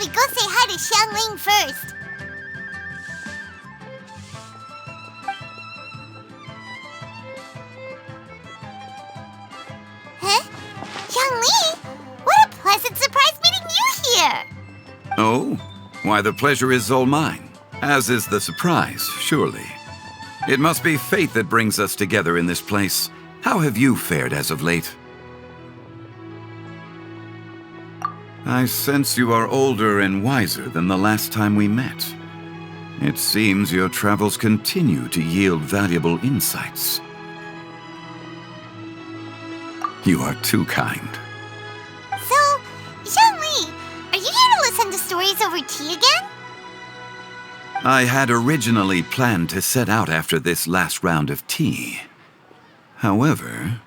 we go say hi to Xiangling first. Huh? Xiangling? What a pleasant surprise meeting you here! Oh? Why, the pleasure is all mine. As is the surprise, surely. It must be fate that brings us together in this place. How have you fared as of late? I sense you are older and wiser than the last time we met. It seems your travels continue to yield valuable insights. You are too kind. So, Xiangli, are you here to listen to stories over tea again? I had originally planned to set out after this last round of tea. However,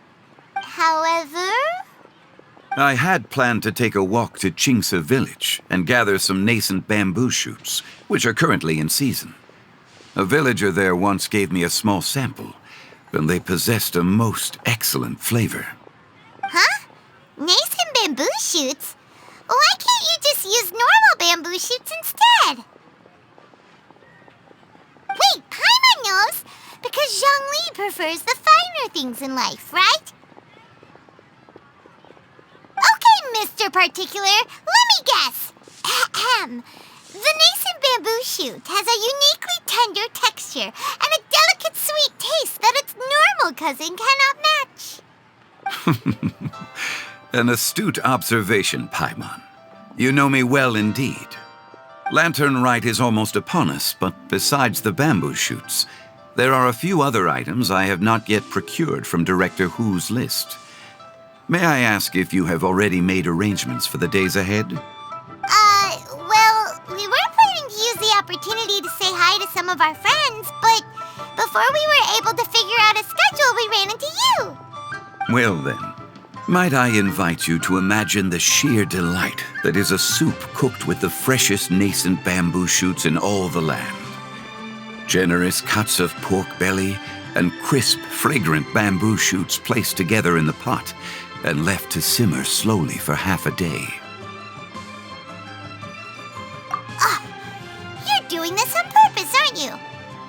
I had planned to take a walk to Chimes village and gather some nascent bamboo shoots, which are currently in season. A villager there once gave me a small sample, and they possessed a most excellent flavor. Huh? Nascent bamboo shoots? Why can't you just use normal bamboo shoots instead? Wait, Paimon knows! Because Zhongli prefers the finer things in life, right? Okay, Mr. Particular, let me guess. Ahem. The nascent bamboo shoot has a uniquely tender texture and a delicate sweet taste that its normal cousin cannot match. An astute observation, Paimon. You know me well indeed. Lantern Rite is almost upon us, but besides the bamboo shoots, there are a few other items I have not yet procured from Director Hu's list. May I ask if you have already made arrangements for the days ahead? Well, we were planning to use the opportunity to say hi to some of our friends, but before we were able to figure out a schedule, we ran into you. Well then, might I invite you to imagine the sheer delight that is a soup cooked with the freshest nascent bamboo shoots in all the land. Generous cuts of pork belly and crisp, fragrant bamboo shoots placed together in the pot and left to simmer slowly for half a day. You're doing this on purpose, aren't you?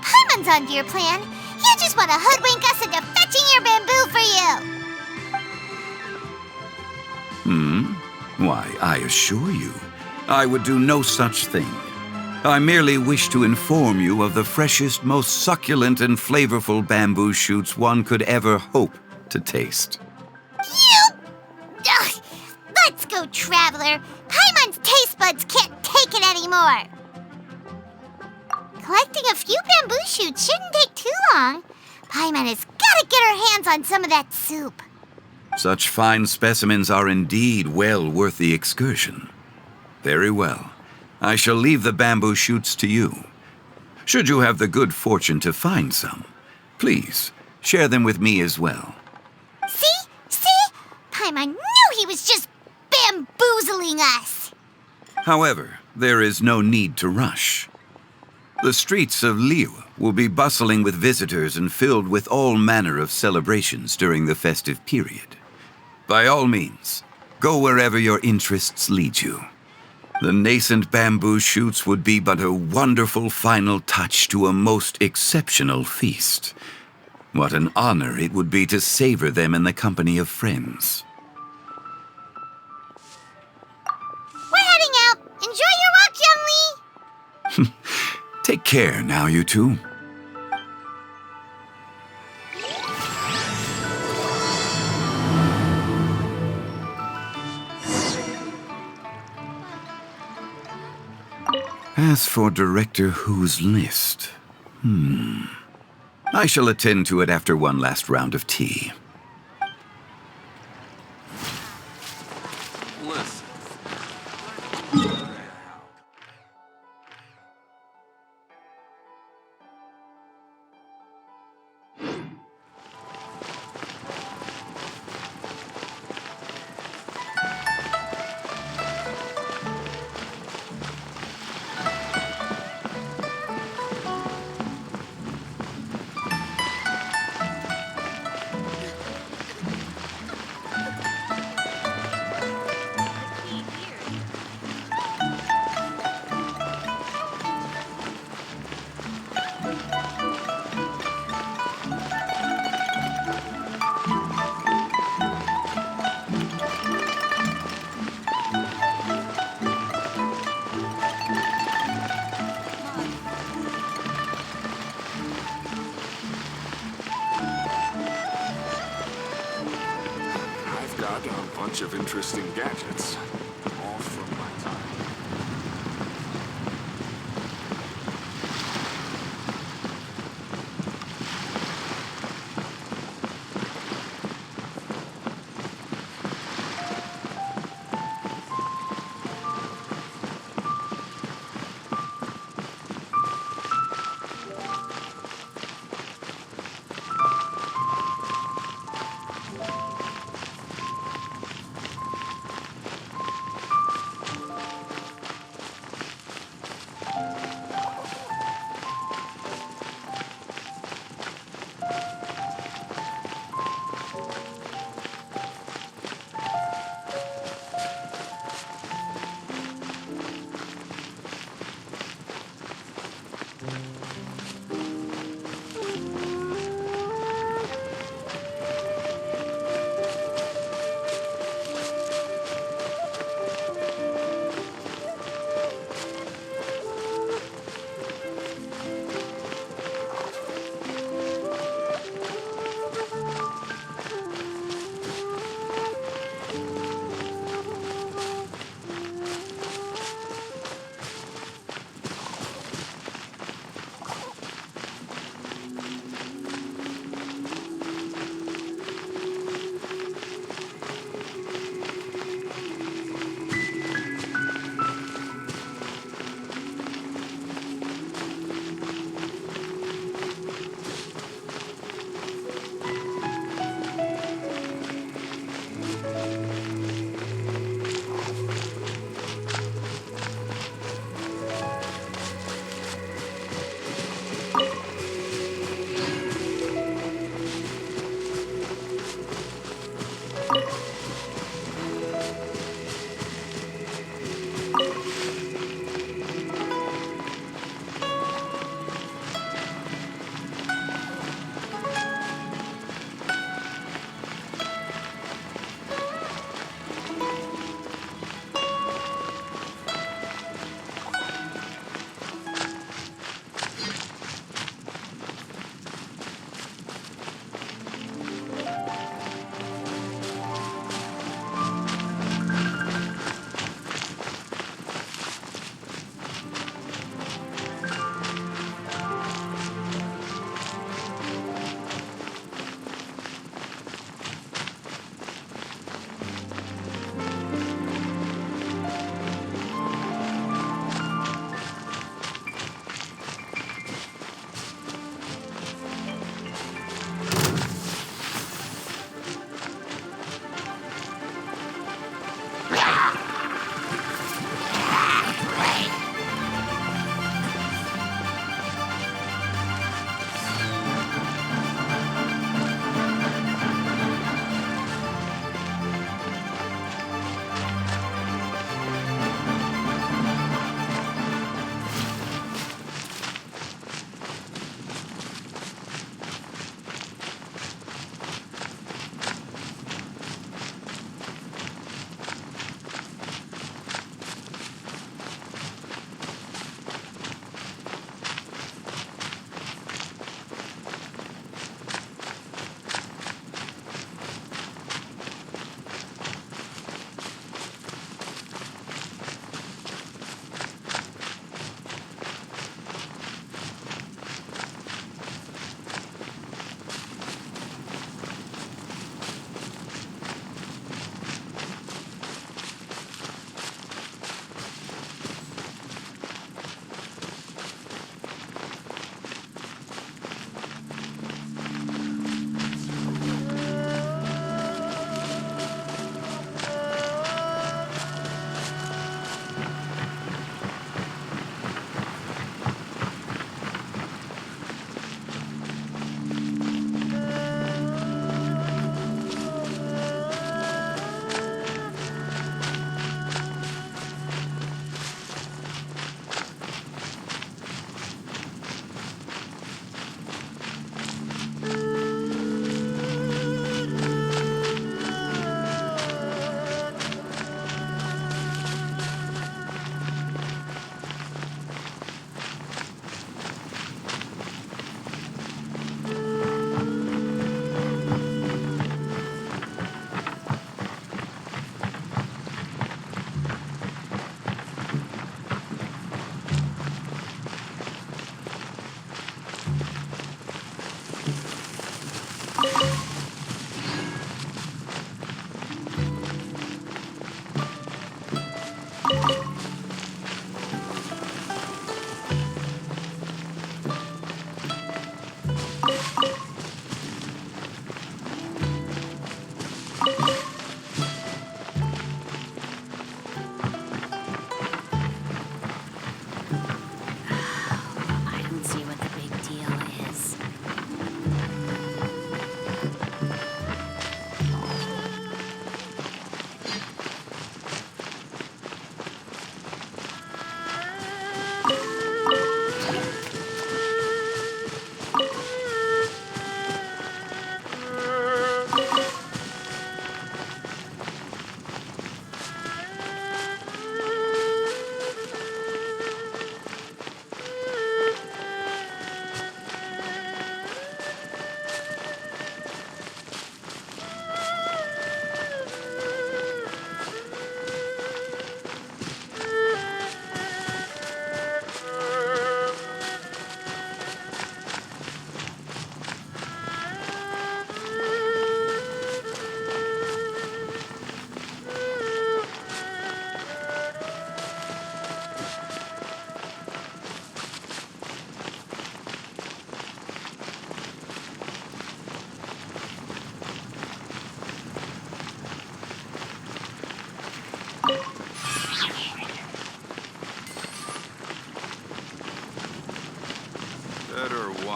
Paimon's onto your plan. You just want to hoodwink us into fetching your bamboo for you. Why, I assure you, I would do no such thing. I merely wish to inform you of the freshest, most succulent and flavorful bamboo shoots one could ever hope to taste. Ugh. Let's go, Traveler. Paimon's taste buds can't take it anymore. Collecting a few bamboo shoots shouldn't take too long. Paimon has got to get her hands on some of that soup. Such fine specimens are indeed well worth the excursion. Very well. I shall leave the bamboo shoots to you. Should you have the good fortune to find some, please share them with me as well. See? Paimon knew he was just bamboozling us. However, there is no need to rush. The streets of Liyue will be bustling with visitors and filled with all manner of celebrations during the festive period. By all means, go wherever your interests lead you. The nascent bamboo shoots would be but a wonderful final touch to a most exceptional feast. What an honor it would be to savor them in the company of friends. We're heading out. Enjoy your walk, Youngli. Take care now, you two. As for Director Hu's list, I shall attend to it after one last round of tea. got a bunch of interesting gadgets. All from my time.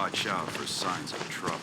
watch out for signs of trouble.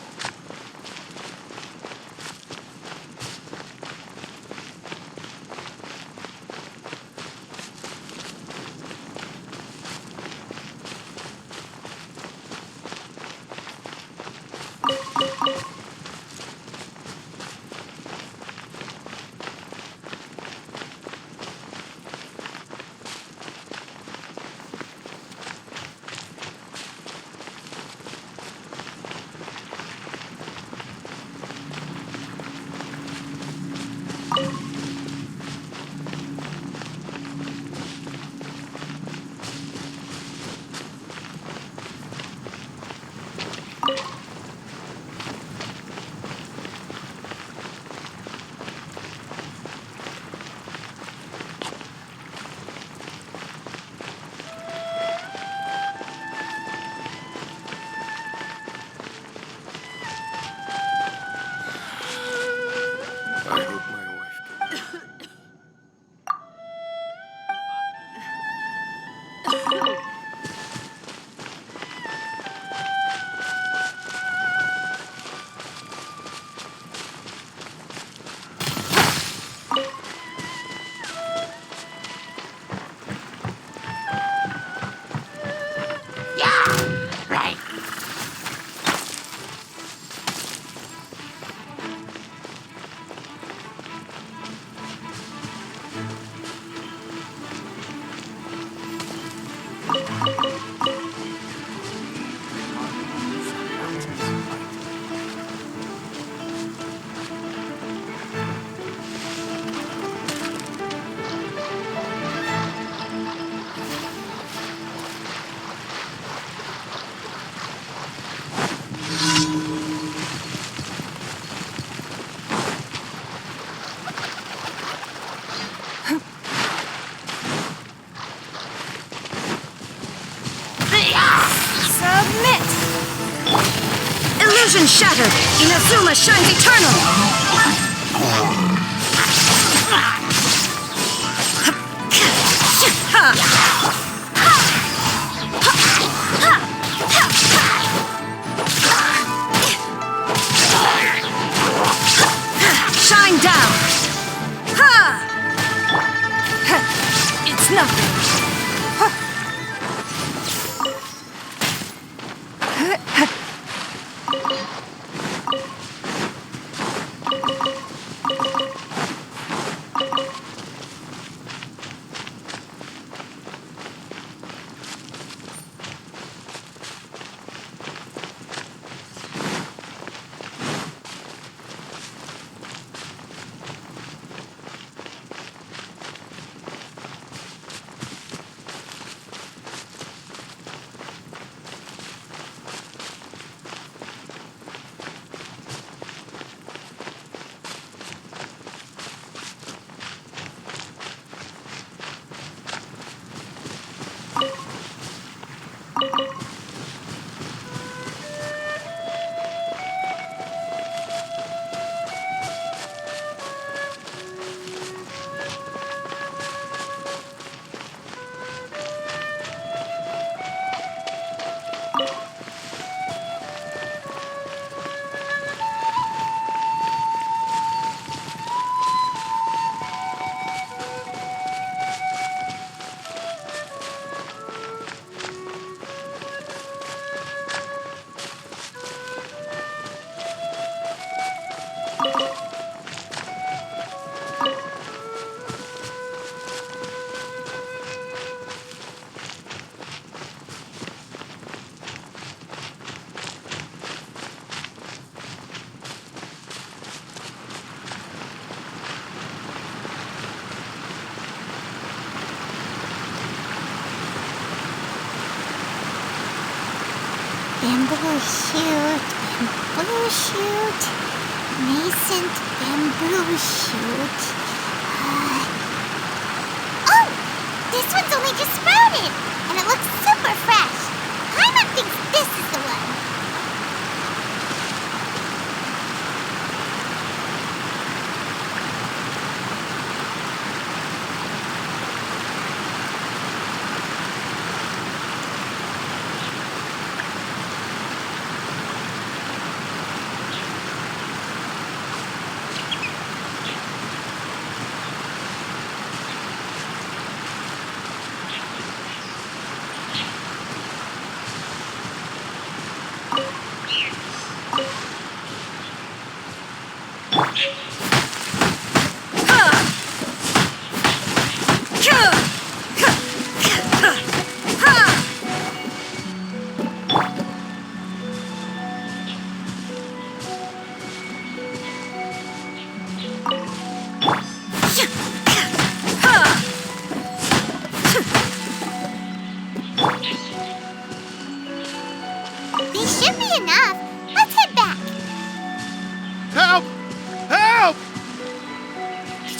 I hope my wife... Right. Submit! Illusion shattered! Inazuma shines eternal! Shine down! It's nothing! Bamboo shoot, bamboo shoot, nascent bamboo shoot. Oh! This one's only just sprouted, and it looks super fresh. Paimon thinks this is the one.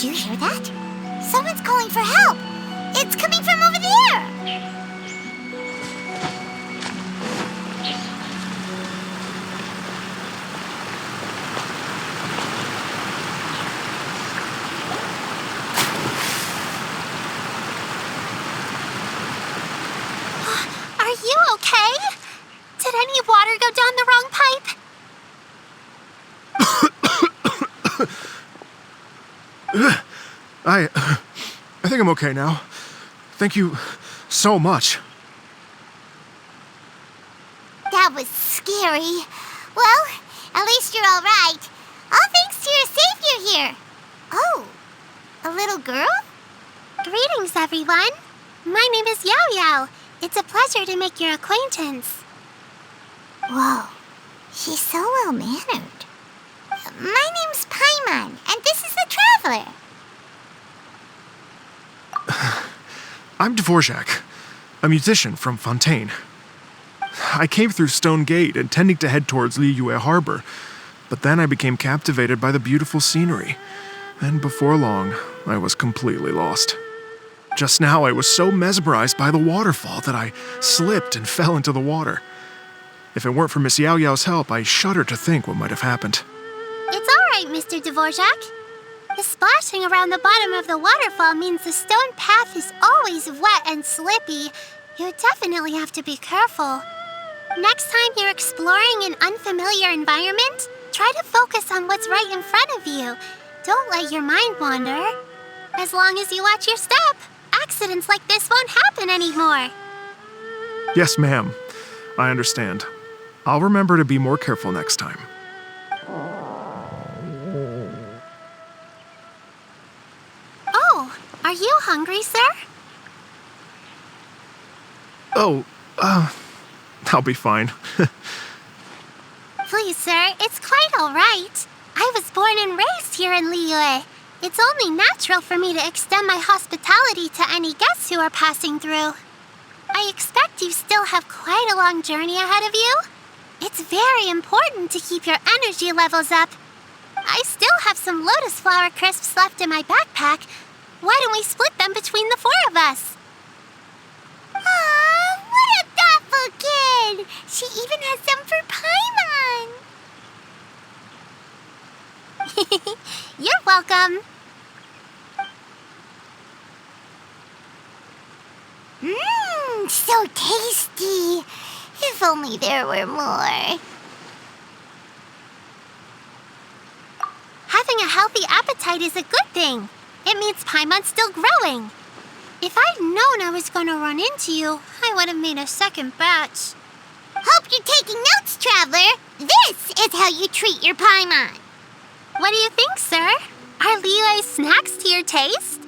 you hear that? Someone's calling for help. It's coming from over there. Are you okay? Did any water go down the wrong pipe? I think I'm okay now. Thank you so much. That was scary. Well, at least you're all right. All thanks to your savior here. Oh, a little girl? Greetings, everyone. My name is Yao Yao. It's a pleasure to make your acquaintance. Whoa, she's so well-mannered. My name's Paimon, and this is the Traveler. I'm Dvorak, a musician from Fontaine. I came through Stone Gate intending to head towards Liyue Harbor, but then I became captivated by the beautiful scenery, and before long, I was completely lost. Just now, I was so mesmerized by the waterfall that I slipped and fell into the water. If it weren't for Miss Yao Yao's help, I shudder to think what might have happened. It's all right, Mr. Dvorak. The splashing around the bottom of the waterfall means the stone path is always wet and slippy. You definitely have to be careful. Next time you're exploring an unfamiliar environment, try to focus on what's right in front of you. Don't let your mind wander. As long as you watch your step, accidents like this won't happen anymore. Yes, ma'am. I understand. I'll remember to be more careful next time. Oh, are you hungry, sir? Oh, I'll be fine. Please, sir, it's quite all right. I was born and raised here in Liyue. It's only natural for me to extend my hospitality to any guests who are passing through. I expect you still have quite a long journey ahead of you. It's very important to keep your energy levels up. I still have some lotus flower crisps left in my backpack. Why don't we split them between the four of us? Aw, what a thoughtful kid! She even has some for Paimon. You're welcome. Mmm, so tasty. If only there were more. Having a healthy appetite is a good thing. It means Paimon's still growing. If I'd known I was going to run into you, I would have made a second batch. Hope you're taking notes, Traveler. This is how you treat your Paimon. What do you think, sir? Are Liyue's snacks to your taste?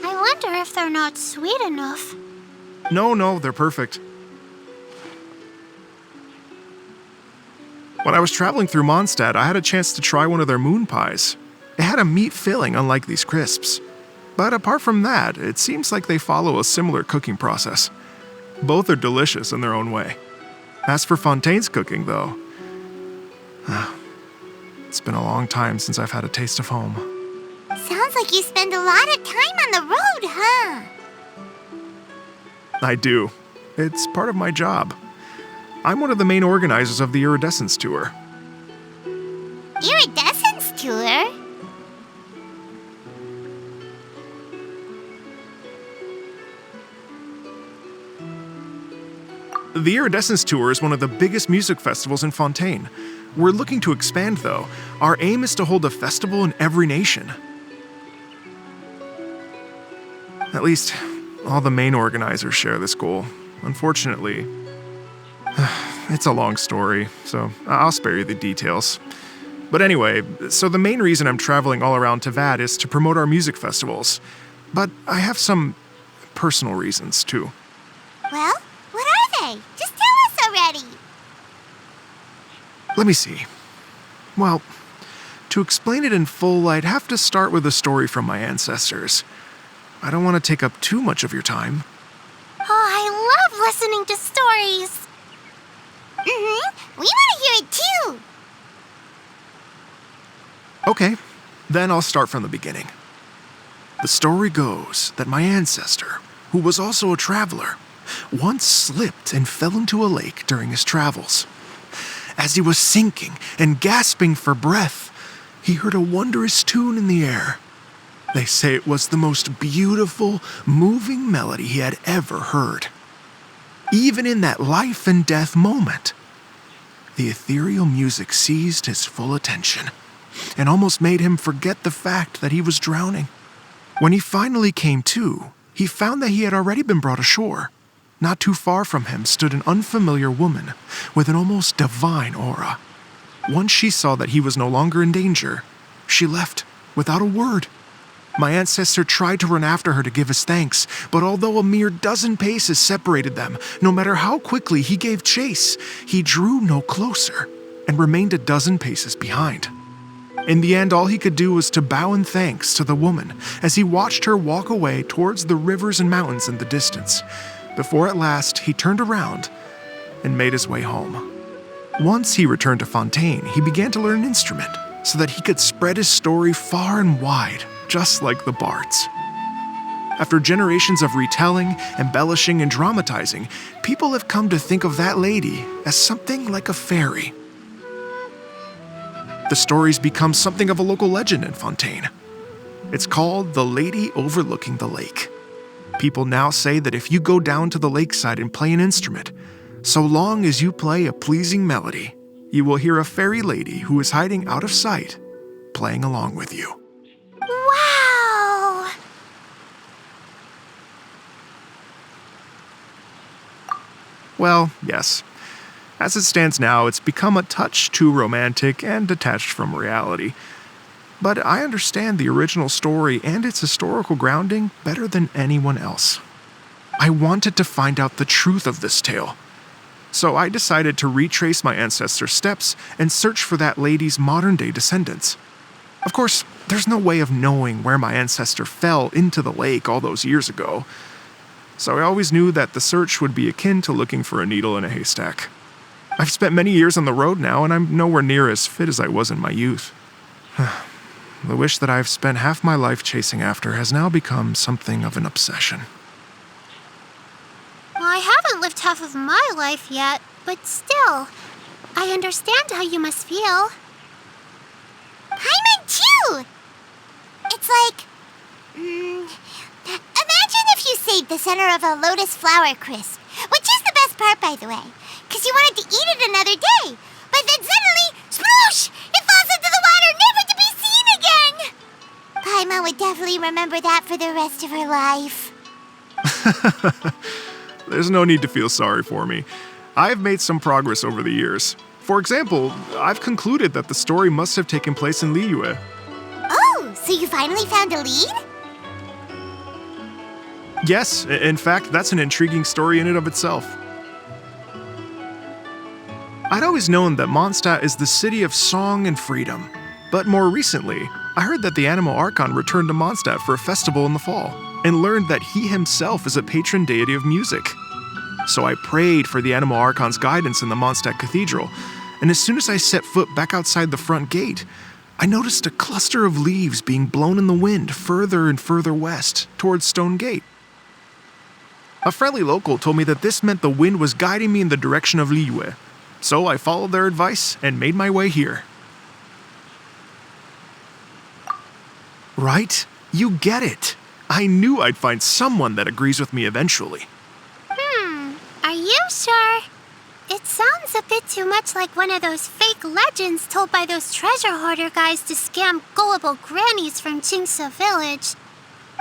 I wonder if they're not sweet enough. No, they're perfect. When I was traveling through Mondstadt, I had a chance to try one of their moon pies. It had a meat filling, unlike these crisps. But apart from that, it seems like they follow a similar cooking process. Both are delicious in their own way. As for Fontaine's cooking, though, it's been a long time since I've had a taste of home. Sounds like you spend a lot of time on the road, huh? I do. It's part of my job. I'm one of the main organizers of the Iridescence Tour. Iridescence Tour? The Iridescence Tour is one of the biggest music festivals in Fontaine. We're looking to expand, though. Our aim is to hold a festival in every nation. At least, all the main organizers share this goal. Unfortunately, it's a long story, so I'll spare you the details. But anyway, so the main reason I'm traveling all around Tavad is to promote our music festivals. But I have some personal reasons, too. Well, what are they? Just tell us already. Let me see. Well, to explain it in full, I'd have to start with a story from my ancestors. I don't want to take up too much of your time. Oh, I love listening to stories. We want to hear it too. Okay, then I'll start from the beginning. The story goes that my ancestor, who was also a traveler, once slipped and fell into a lake during his travels. As he was sinking and gasping for breath, he heard a wondrous tune in the air. They say it was the most beautiful, moving melody he had ever heard. Even in that life and death moment, the ethereal music seized his full attention and almost made him forget the fact that he was drowning. When he finally came to, he found that he had already been brought ashore. Not too far from him stood an unfamiliar woman with an almost divine aura. Once she saw that he was no longer in danger, she left without a word. My ancestor tried to run after her to give his thanks, but although a mere dozen paces separated them, no matter how quickly he gave chase, he drew no closer and remained a dozen paces behind. In the end, all he could do was to bow in thanks to the woman as he watched her walk away towards the rivers and mountains in the distance, before at last he turned around and made his way home. Once he returned to Fontaine, he began to learn an instrument so that he could spread his story far and wide, just like the bards. After generations of retelling, embellishing, and dramatizing, people have come to think of that lady as something like a fairy. The story's become something of a local legend in Fontaine. It's called The Lady Overlooking the Lake. People now say that if you go down to the lakeside and play an instrument, so long as you play a pleasing melody, you will hear a fairy lady who is hiding out of sight, playing along with you. Wow! Well, yes. As it stands now, it's become a touch too romantic and detached from reality. But I understand the original story and its historical grounding better than anyone else. I wanted to find out the truth of this tale. So I decided to retrace my ancestors' steps and search for that lady's modern-day descendants. Of course, there's no way of knowing where my ancestor fell into the lake all those years ago. So I always knew that the search would be akin to looking for a needle in a haystack. I've spent many years on the road now, and I'm nowhere near as fit as I was in my youth. The wish that I've spent half my life chasing after has now become something of an obsession. Well, I haven't lived half of my life yet, but still, I understand how you must feel. Paimon too! It's like... imagine if you saved the center of a lotus flower crisp, which is the best part, by the way, because you wanted to eat it another day. But then suddenly, sploosh! It falls into the water, never to be seen again! Paimon would definitely remember that for the rest of her life. There's no need to feel sorry for me. I've made some progress over the years. For example, I've concluded that the story must have taken place in Liyue. Oh, so you finally found a lead? Yes, in fact, that's an intriguing story in and of itself. I'd always known that Mondstadt is the city of song and freedom, but more recently, I heard that the Animal Archon returned to Mondstadt for a festival in the fall, and learned that he himself is a patron deity of music. So I prayed for the Animal Archon's guidance in the Mondstadt Cathedral, and as soon as I set foot back outside the front gate, I noticed a cluster of leaves being blown in the wind further and further west, towards Stone Gate. A friendly local told me that this meant the wind was guiding me in the direction of Liyue, so I followed their advice and made my way here. Right? You get it. I knew I'd find someone that agrees with me eventually. Are you sure? It sounds a bit too much like one of those fake legends told by those treasure hoarder guys to scam gullible grannies from Chingsa Village.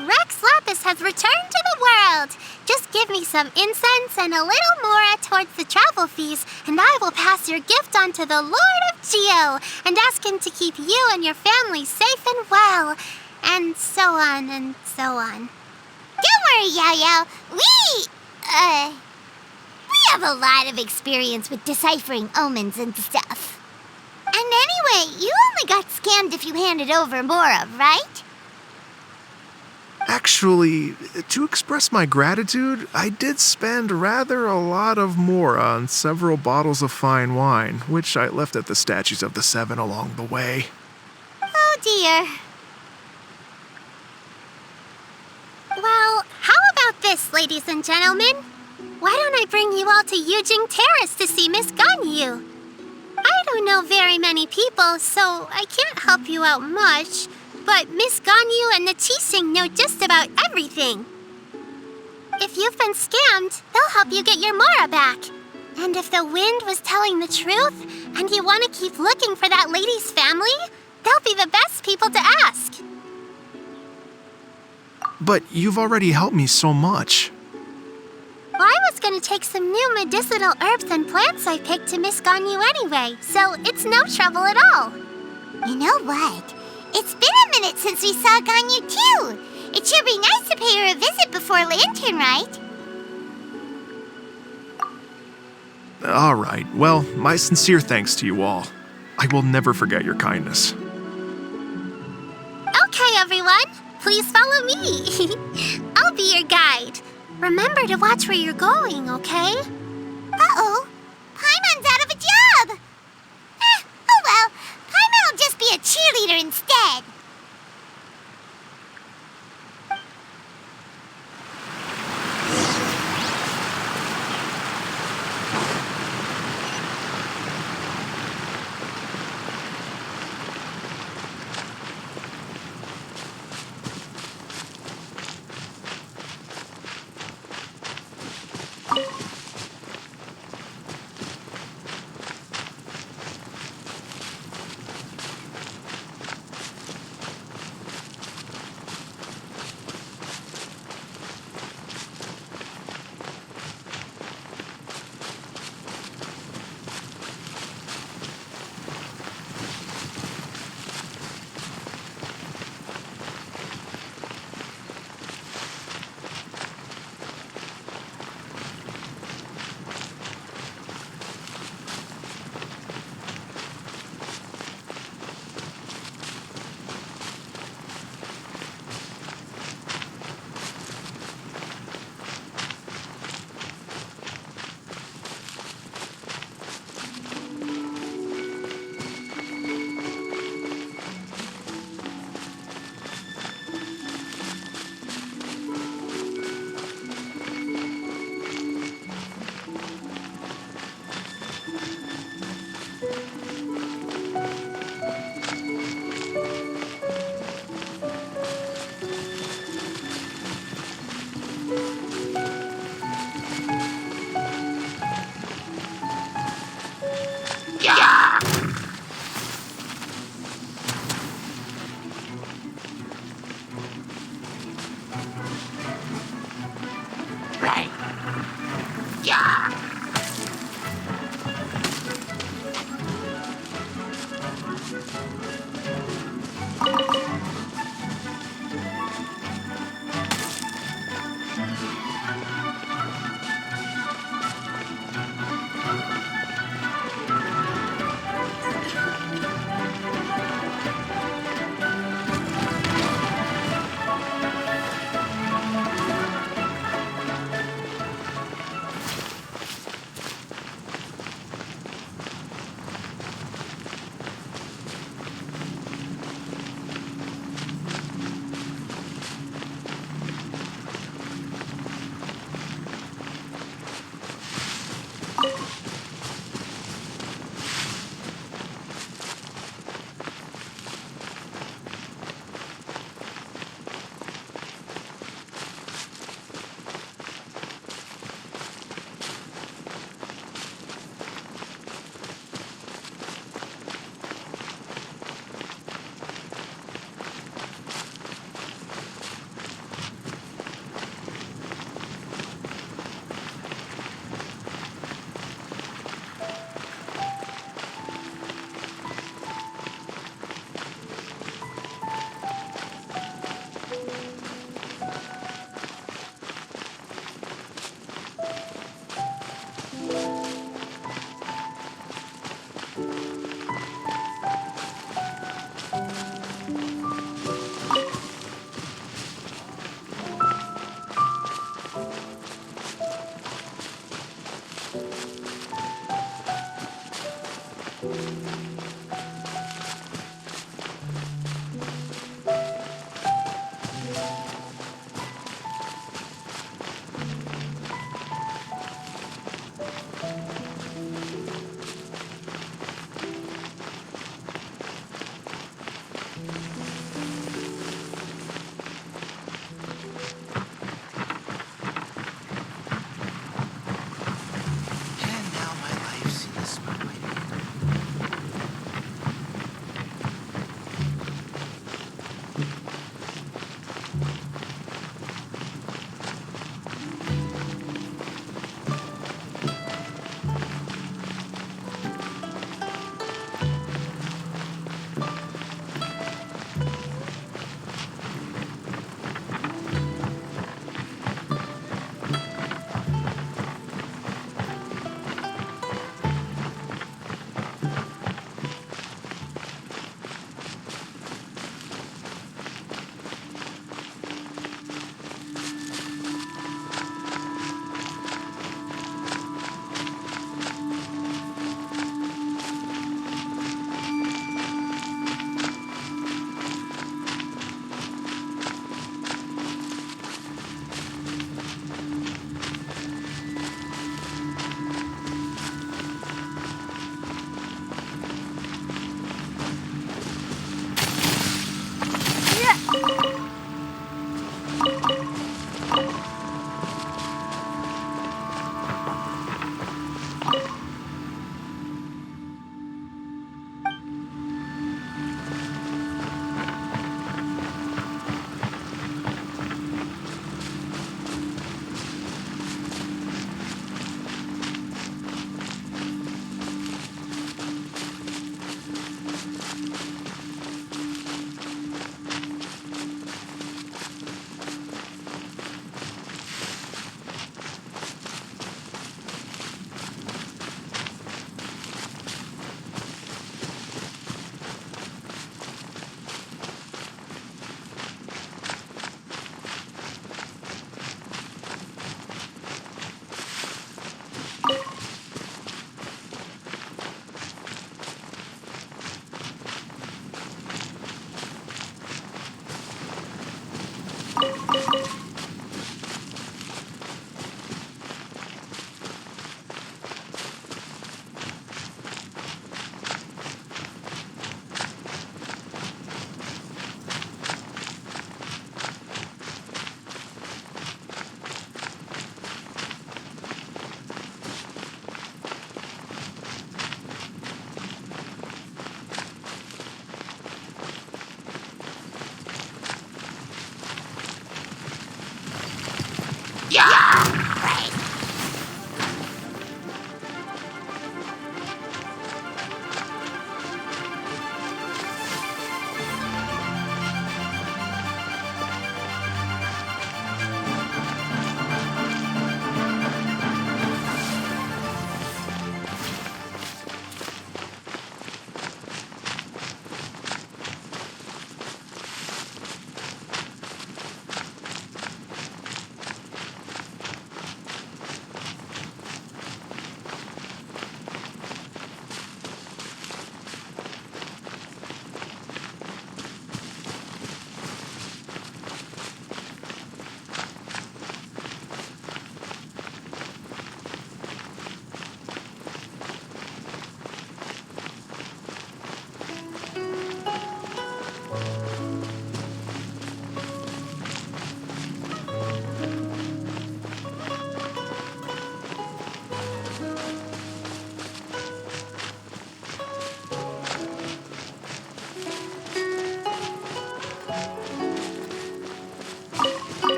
Rex Lapis has returned to the world. Just give me some incense and a little more towards the travel fees, and I will pass your gift on to the Lord of Geo and ask him to keep you and your family safe and well. And so on and so on. Don't worry, Yao Yao. We have a lot of experience with deciphering omens and stuff. And anyway, you only got scammed if you handed over Mora, right? Actually, to express my gratitude, I did spend rather a lot of Mora on several bottles of fine wine, which I left at the statues of the Seven along the way. Oh dear. ladies and gentlemen. Why don't I bring you all to Yujing Terrace to see Miss Ganyu? I don't know very many people, so I can't help you out much. But Miss Ganyu and the Qixing know just about everything. If you've been scammed, they'll help you get your Mora back. And if the wind was telling the truth, and you want to keep looking for that lady's family, they'll be the best people to ask. But you've already helped me so much. Well, I was going to take some new medicinal herbs and plants I picked to Miss Ganyu anyway, so it's no trouble at all. You know what? It's been a minute since we saw Ganyu too. It should be nice to pay her a visit before Lantern, right? All right, well, my sincere thanks to you all. I will never forget your kindness. Okay, everyone, please follow me. I'll be your guide. Remember to watch where you're going, okay? Uh-oh. Paimon's out of a job. Oh well. Paimon will just be a cheerleader instead.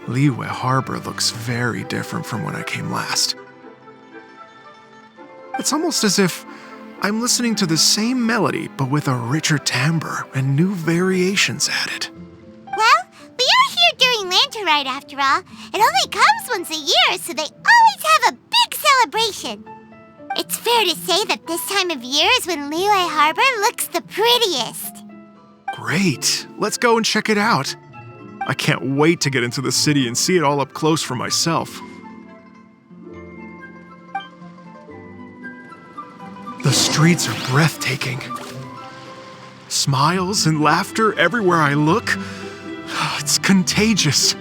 Liyue Harbor looks very different from when I came last. It's almost as if I'm listening to the same melody, but with a richer timbre and new variations added. Well, we are here during Lantern Rite after all. It only comes once a year, so they always have a big celebration. It's fair to say that this time of year is when Liyue Harbor looks the prettiest. Great! Let's go and check it out. I can't wait to get into the city and see it all up close for myself. The streets are breathtaking. Smiles and laughter everywhere I look. It's contagious.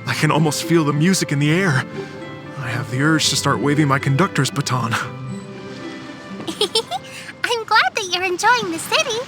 I can almost feel the music in the air. I have the urge to start waving my conductor's baton. I'm glad that you're enjoying the city.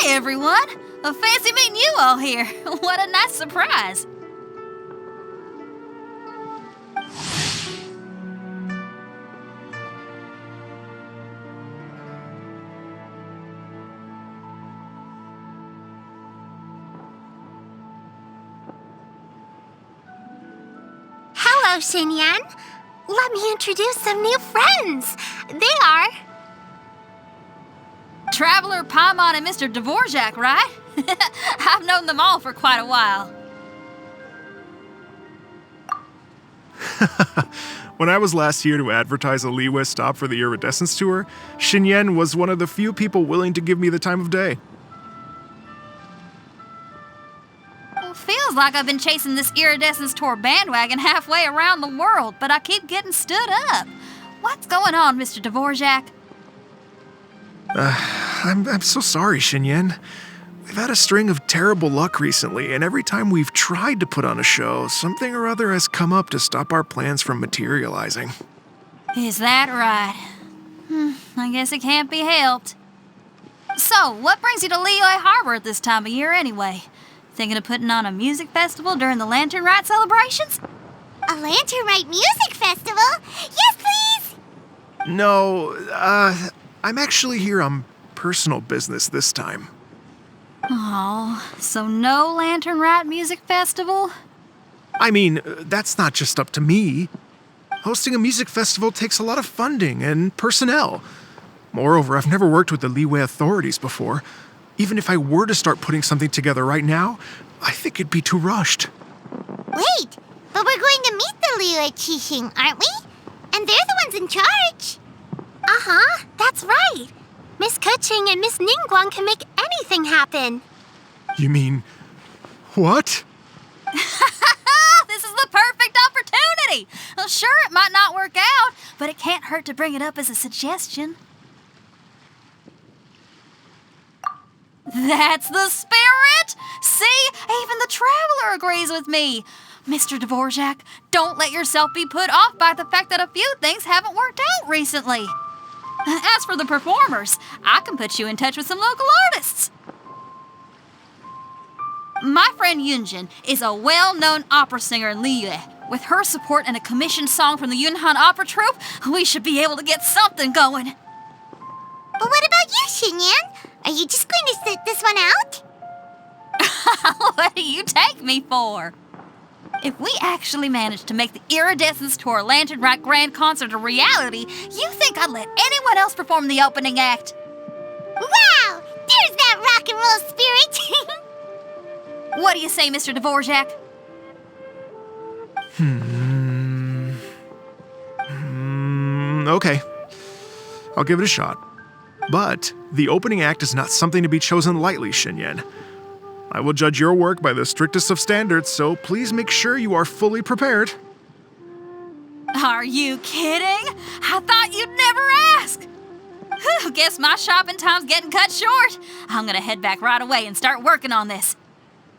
Hey everyone! Fancy meeting you all here. What a nice surprise. Hello, Xinyan. Let me introduce some new friends. They are... Traveler, Paimon, and Mr. Dvorak, right? I've known them all for quite a while. When I was last here to advertise a Liyue stop for the Iridescence Tour, Xinyan was one of the few people willing to give me the time of day. Well, feels like I've been chasing this Iridescence Tour bandwagon halfway around the world, but I keep getting stood up. What's going on, Mr. Dvorak? I'm so sorry, Xinyan. We've had a string of terrible luck recently, and every time we've tried to put on a show, something or other has come up to stop our plans from materializing. Is that right? I guess it can't be helped. So, what brings you to Liyue Harbor at this time of year anyway? Thinking of putting on a music festival during the Lantern Rite celebrations? A Lantern Rite music festival? Yes, please! No, I'm actually here on personal business this time. Oh, so no Lantern Rite music festival? I mean, that's not just up to me. Hosting a music festival takes a lot of funding and personnel. Moreover, I've never worked with the Liyue authorities before. Even if I were to start putting something together right now, I think it'd be too rushed. Wait, but we're going to meet the Liyue Qixing, aren't we? And they're the ones in charge. Uh-huh, that's right. Miss Kuching and Miss Ningguang can make anything happen. You mean, what? This is the perfect opportunity! Well, sure, it might not work out, but it can't hurt to bring it up as a suggestion. That's the spirit! See, even the Traveler agrees with me. Mr. Dvorak, don't let yourself be put off by the fact that a few things haven't worked out recently. As for the performers, I can put you in touch with some local artists. My friend Yunjin is a well-known opera singer in Liyue. With her support and a commissioned song from the Yunhan Opera Troupe, we should be able to get something going. But what about you, Xinyan? Are you just going to sit this one out? What do you take me for? If we actually manage to make the Iridescence Tour Lantern Rite Grand Concert a reality, you think I'd let anyone else perform the opening act? Wow! There's that rock and roll spirit! What do you say, Mr. Dvorak? Okay. I'll give it a shot. But the opening act is not something to be chosen lightly, Xinyan. I will judge your work by the strictest of standards, so please make sure you are fully prepared. Are you kidding? I thought you'd never ask. Whew, guess my shopping time's getting cut short. I'm gonna head back right away and start working on this.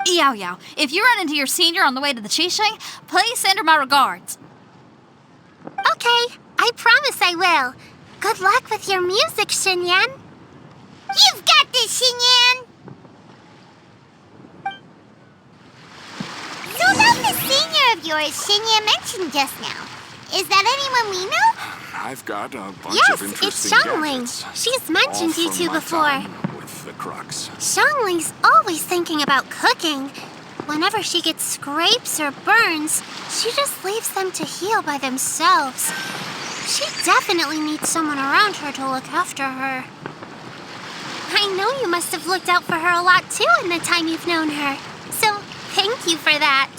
Yao Yao, if you run into your senior on the way to the Qixing, please send her my regards. Okay, I promise I will. Good luck with your music, Xinyan. You've got this, Xinyan! So about the senior of yours Xinyan mentioned just now. Is that anyone we know? I've got a bunch Yes, of it's interesting Xiangling. gadgets. She's All mentioned you from two my before. time with the crux. Xiangling's always thinking about cooking. Whenever she gets scrapes or burns, she just leaves them to heal by themselves. She definitely needs someone around her to look after her. I know you must have looked out for her a lot too in the time you've known her. So, thank you for that.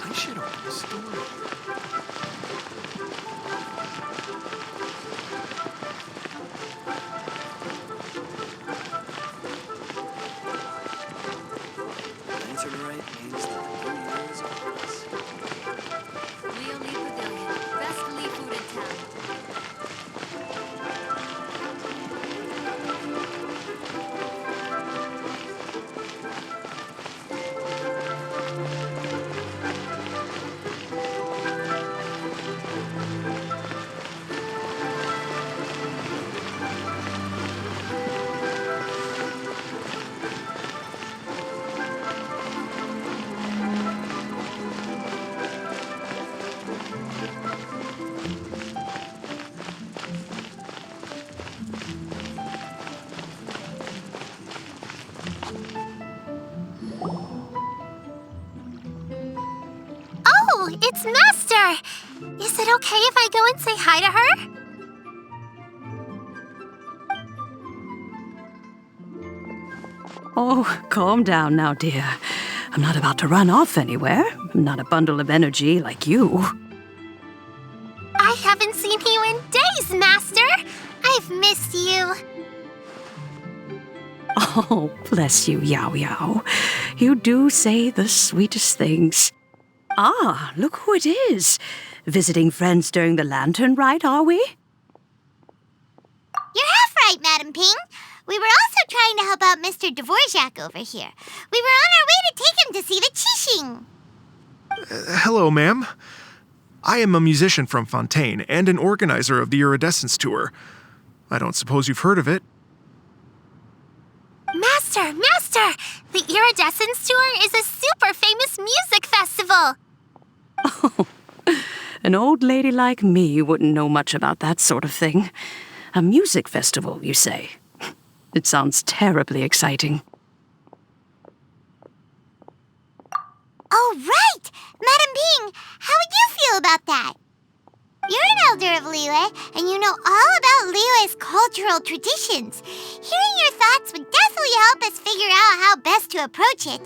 I should open the store. Lantern Rite means that the new year is upon us. Leo Lee Pavilion. Best Lee food in town. Oh, it's Master! Is it okay if I go and say hi to her? Oh, calm down now, dear. I'm not about to run off anywhere. I'm not a bundle of energy like you. I haven't seen you in days, Master! I've missed you. Oh, bless you, Yao Yao. You do say the sweetest things. Ah, look who it is. Visiting friends during the lantern rite, are we? You're half right, Madam Ping. We were also trying to help out Mr. Dvorak over here. We were on our way to take him to see the Qixing. Hello, ma'am. I am a musician from Fontaine and an organizer of the Iridescence Tour. I don't suppose you've heard of it. Master! The Iridescence Tour is a super famous music festival! Oh, an old lady like me wouldn't know much about that sort of thing. A music festival, you say? It sounds terribly exciting. Oh, right! Madam Ping, how would you feel about that? You're an elder of Liyue, and you know all about Liyue's cultural traditions. Hearing your thoughts would definitely help us figure out how best to approach it.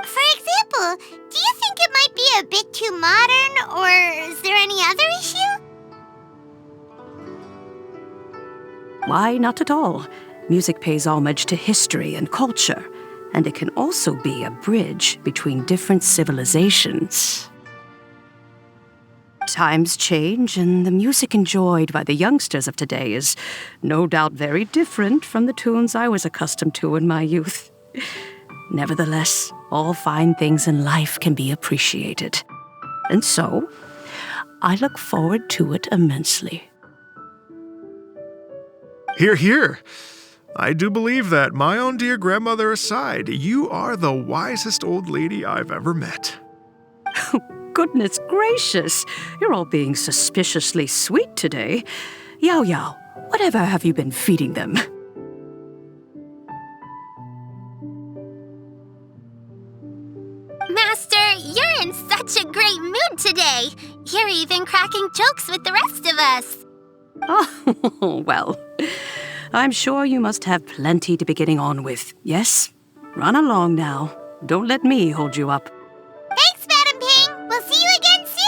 For example, do you think it might be a bit too modern, or is there any other issue? Why, not at all. Music pays homage to history and culture, and it can also be a bridge between different civilizations. Times change, and the music enjoyed by the youngsters of today is no doubt very different from the tunes I was accustomed to in my youth. Nevertheless, all fine things in life can be appreciated. And so, I look forward to it immensely. Hear, hear. I do believe that, my own dear grandmother aside, you are the wisest old lady I've ever met. Goodness gracious, you're all being suspiciously sweet today. Yao Yao, whatever have you been feeding them? Master, you're in such a great mood today. You're even cracking jokes with the rest of us. Oh, well, I'm sure you must have plenty to be getting on with. Yes? Run along now. Don't let me hold you up. Thanks, Madam Ping. We'll see you again soon.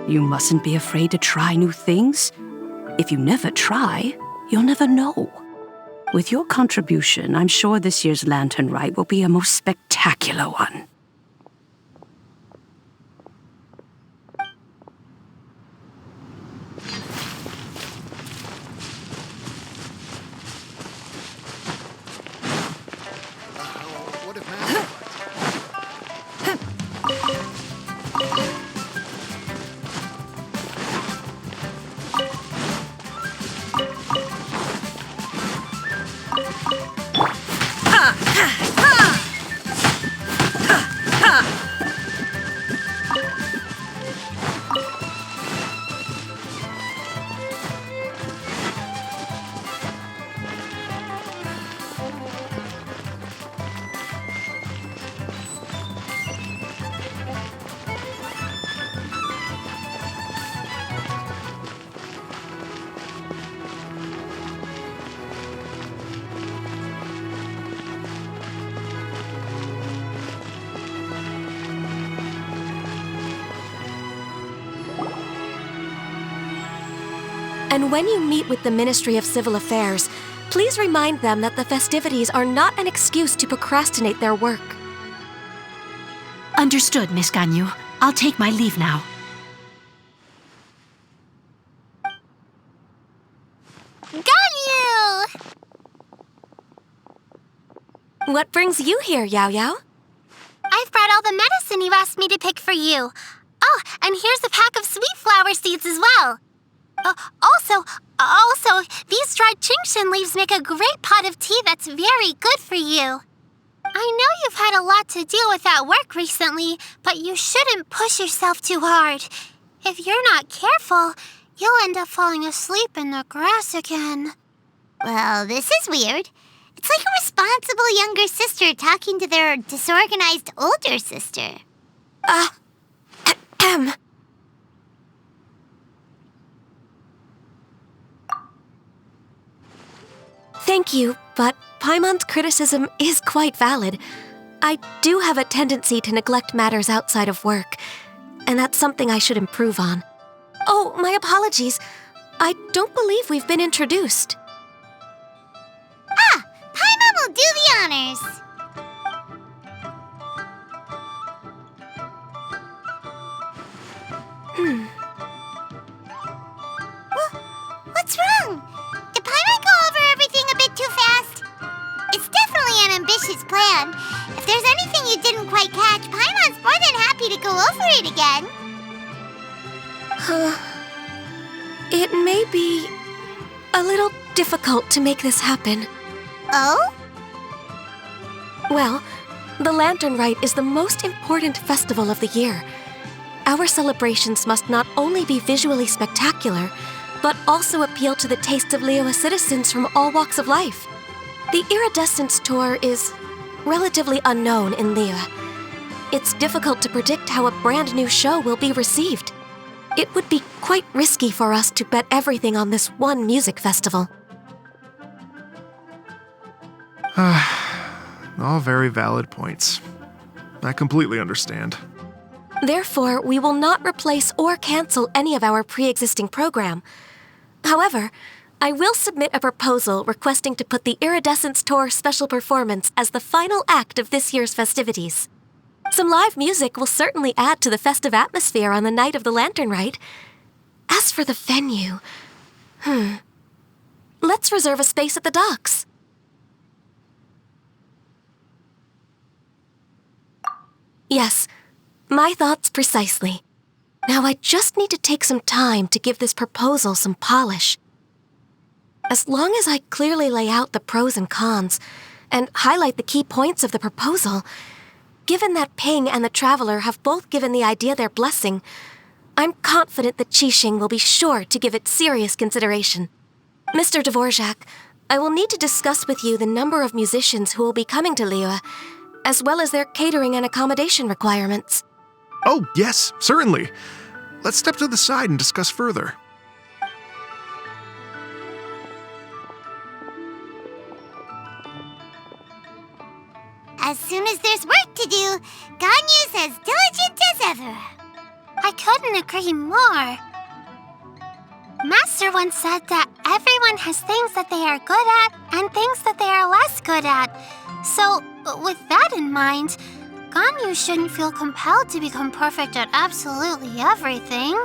You mustn't be afraid to try new things. If you never try, you'll never know. With your contribution, I'm sure this year's Lantern Rite will be a most spectacular one. What if Master And when you meet with the Ministry of Civil Affairs, please remind them that the festivities are not an excuse to procrastinate their work. Understood, Miss Ganyu. I'll take my leave now. Ganyu! What brings you here, Yao Yao? I've brought all the medicine you asked me to pick for you. Oh, and here's a pack of sweet flower seeds as well. Also, these dried Chingshin leaves make a great pot of tea that's very good for you. I know you've had a lot to deal with at work recently, but you shouldn't push yourself too hard. If you're not careful, you'll end up falling asleep in the grass again. Well, this is weird. It's like a responsible younger sister talking to their disorganized older sister. Thank you, but Paimon's criticism is quite valid. I do have a tendency to neglect matters outside of work, and that's something I should improve on. Oh, my apologies. I don't believe we've been introduced. Paimon will do the honors. What's wrong? Did Paimon go over everything a bit too fast? It's definitely an ambitious plan. If there's anything you didn't quite catch, Paimon's more than happy to go over it again. It may be a little difficult to make this happen. Oh? Well, the Lantern Rite is the most important festival of the year. Our celebrations must not only be visually spectacular, but also appeal to the tastes of Liyue citizens from all walks of life. The Iridescence Tour is relatively unknown in Liyue. It's difficult to predict how a brand new show will be received. It would be quite risky for us to bet everything on this one music festival. All very valid points. I completely understand. Therefore, we will not replace or cancel any of our pre-existing program. However, I will submit a proposal requesting to put the Iridescence Tour special performance as the final act of this year's festivities. Some live music will certainly add to the festive atmosphere on the night of the Lantern Rite. As for the venue, let's reserve a space at the docks. Yes, my thoughts precisely. Now I just need to take some time to give this proposal some polish. As long as I clearly lay out the pros and cons, and highlight the key points of the proposal. Given that Ping and the Traveler have both given the idea their blessing, I'm confident that Qixing will be sure to give it serious consideration. Mr. Dvorak, I will need to discuss with you the number of musicians who will be coming to Liyue, as well as their catering and accommodation requirements. Oh, yes, certainly. Let's step to the side and discuss further. As soon as there's work to do, Ganyu's as diligent as ever. I couldn't agree more. Master once said that everyone has things that they are good at and things that they are less good at. So, with that in mind, Ganyu shouldn't feel compelled to become perfect at absolutely everything.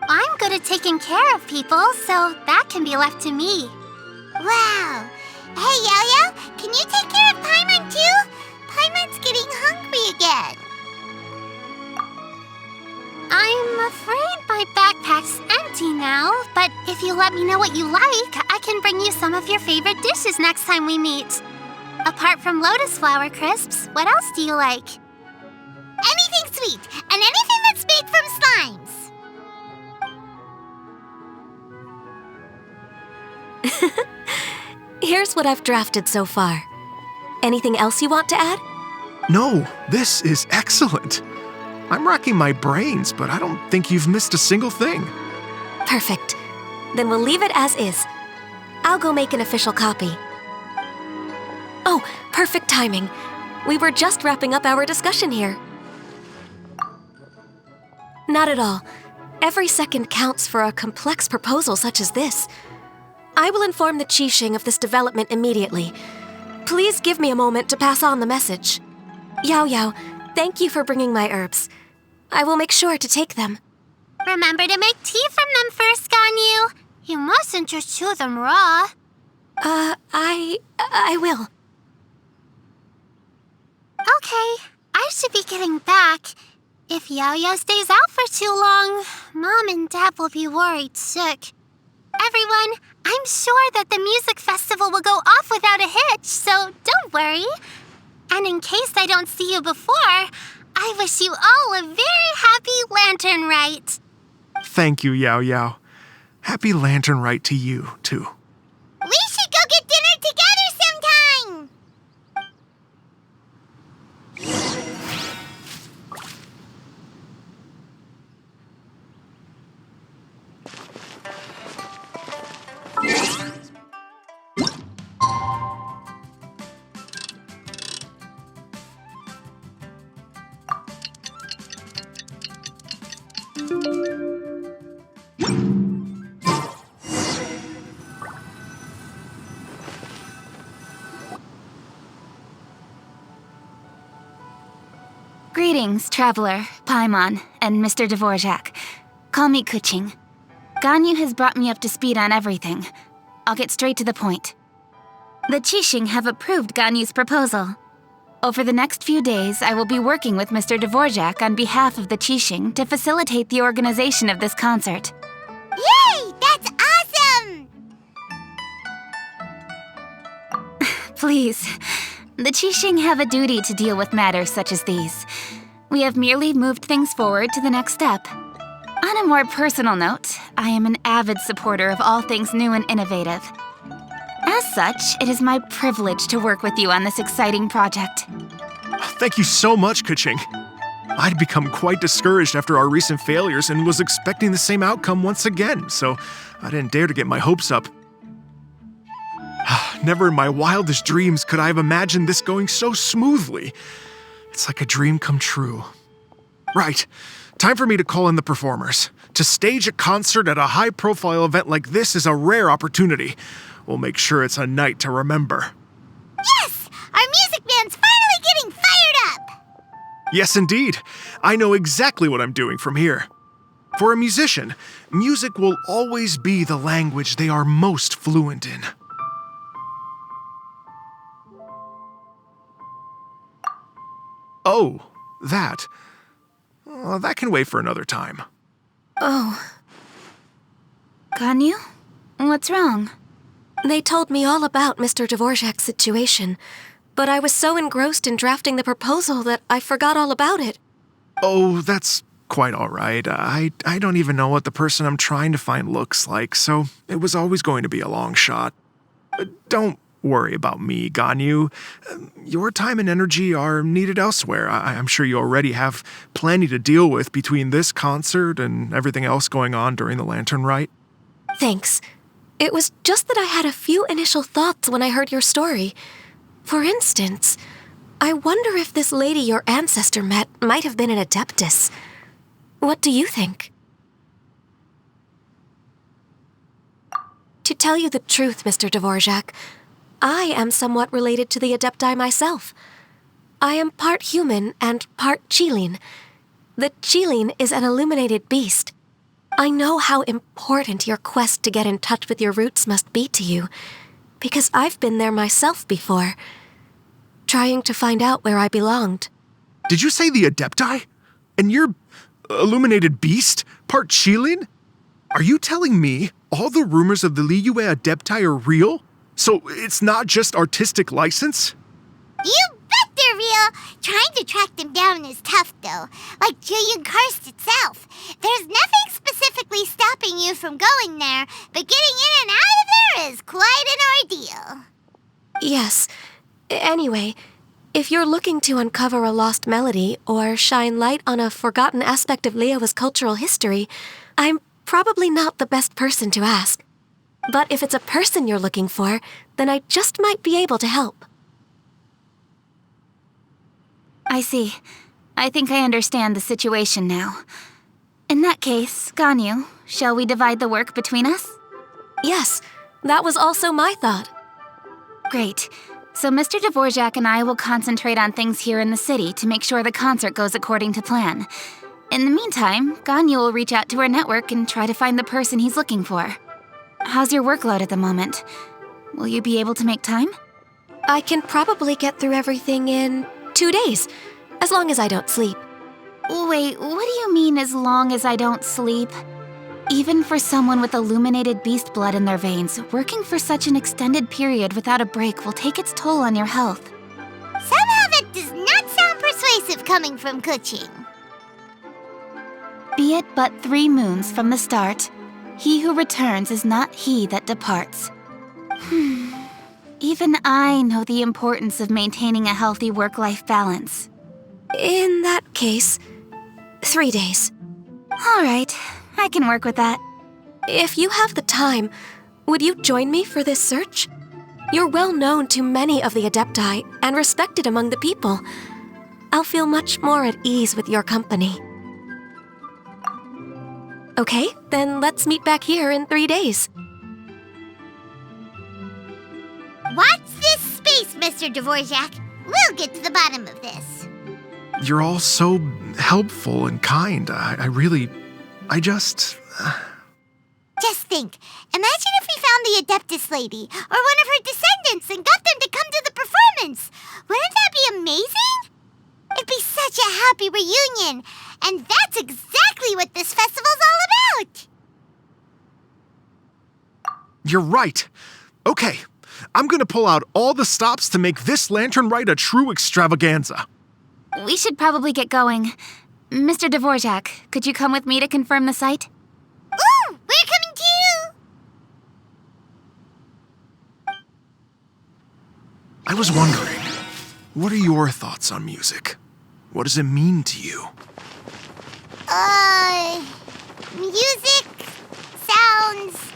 I'm good at taking care of people, so that can be left to me. Wow. Hey, Yo-Yo, can you take care of Paimon too? Paimon's getting hungry again. I'm afraid my backpack's empty now, but if you let me know what you like, I can bring you some of your favorite dishes next time we meet. Apart from lotus flower crisps, what else do you like? Anything sweet, and anything that's made from slimes. Here's what I've drafted so far. Anything else you want to add? No, this is excellent. I'm racking my brains, but I don't think you've missed a single thing. Perfect. Then we'll leave it as is. I'll go make an official copy. Oh, perfect timing. We were just wrapping up our discussion here. Not at all. Every second counts for a complex proposal such as this. I will inform the Qixing of this development immediately. Please give me a moment to pass on the message. Yao Yao, thank you for bringing my herbs. I will make sure to take them. Remember to make tea from them first, Ganyu. You mustn't just chew them raw. I will. Okay, I should be getting back. If Yao-Yao stays out for too long, Mom and Dad will be worried sick. Everyone, I'm sure that the music festival will go off without a hitch, so don't worry. And in case I don't see you before, I wish you all a very happy Lantern Rite. Thank you, Yao Yao. Happy Lantern Rite to you, too. We should go get dinner together sometime! Greetings, Traveler, Paimon, and Mr. Dvorak. Call me Kuching. Ganyu has brought me up to speed on everything. I'll get straight to the point. The Qixing have approved Ganyu's proposal. Over the next few days, I will be working with Mr. Dvorak on behalf of the Qixing to facilitate the organization of this concert. Yay! That's awesome! Please. The Qixing have a duty to deal with matters such as these. We have merely moved things forward to the next step. On a more personal note, I am an avid supporter of all things new and innovative. As such, it is my privilege to work with you on this exciting project. Thank you so much, Kuching. I'd become quite discouraged after our recent failures and was expecting the same outcome once again, so I didn't dare to get my hopes up. Never in my wildest dreams could I have imagined this going so smoothly. It's like a dream come true. Right, time for me to call in the performers. To stage a concert at a high-profile event like this is a rare opportunity. We'll make sure it's a night to remember. Yes! Our music band's finally getting fired up! Yes, indeed. I know exactly what I'm doing from here. For a musician, music will always be the language they are most fluent in. Oh, that. That can wait for another time. Oh. Ganyu? What's wrong? They told me all about Mr. Dvorak's situation, but I was so engrossed in drafting the proposal that I forgot all about it. Oh, that's quite all right. I don't even know what the person I'm trying to find looks like, so it was always going to be a long shot. Don't worry about me, Ganyu. Your time and energy are needed elsewhere. I'm sure you already have plenty to deal with between this concert and everything else going on during the Lantern Rite. Thanks. It was just that I had a few initial thoughts when I heard your story. For instance, I wonder if this lady your ancestor met might have been an Adeptus. What do you think? To tell you the truth, Mr. Dvorak, I am somewhat related to the Adepti myself. I am part human and part Qilin. The Qilin is an illuminated beast. I know how important your quest to get in touch with your roots must be to you, because I've been there myself before, trying to find out where I belonged. Did you say the Adepti? And you're illuminated beast? Part Qilin? Are you telling me all the rumors of the Liyue Adepti are real? So it's not just artistic license? You bet they're real! Trying to track them down is tough, though. Like Julian Karst itself. There's nothing specifically stopping you from going there, but getting in and out of there is quite an ordeal. Yes. Anyway, if you're looking to uncover a lost melody or shine light on a forgotten aspect of Liyue's cultural history, I'm probably not the best person to ask. But if it's a person you're looking for, then I just might be able to help. I see. I think I understand the situation now. In that case, Ganyu, shall we divide the work between us? Yes, that was also my thought. Great. So Mr. Dvorak and I will concentrate on things here in the city to make sure the concert goes according to plan. In the meantime, Ganyu will reach out to our network and try to find the person he's looking for. How's your workload at the moment? Will you be able to make time? I can probably get through everything in 2 days, as long as I don't sleep. Wait, what do you mean as long as I don't sleep? Even for someone with illuminated beast blood in their veins, working for such an extended period without a break will take its toll on your health. Somehow that does not sound persuasive coming from Kuching. Be it but 3 moons from the start, he who returns is not he that departs. Even I know the importance of maintaining a healthy work-life balance. In that case, 3 days. All right, I can work with that. If you have the time, would you join me for this search? You're well known to many of the Adepti and respected among the people. I'll feel much more at ease with your company. Okay, then let's meet back here in 3 days. Watch this space, Mr. Dvorak. We'll get to the bottom of this. You're all so helpful and kind. Just think. Imagine if we found the Adeptus lady, or one of her descendants, and got them to come to the performance. Wouldn't that be amazing? It'd be such a happy reunion. And that's exactly what this festival's all about. You're right. Okay, I'm gonna pull out all the stops to make this Lantern Rite a true extravaganza. We should probably get going. Mr. Dvorak, could you come with me to confirm the site? Ooh, we're coming too! I was wondering, what are your thoughts on music? What does it mean to you? Music sounds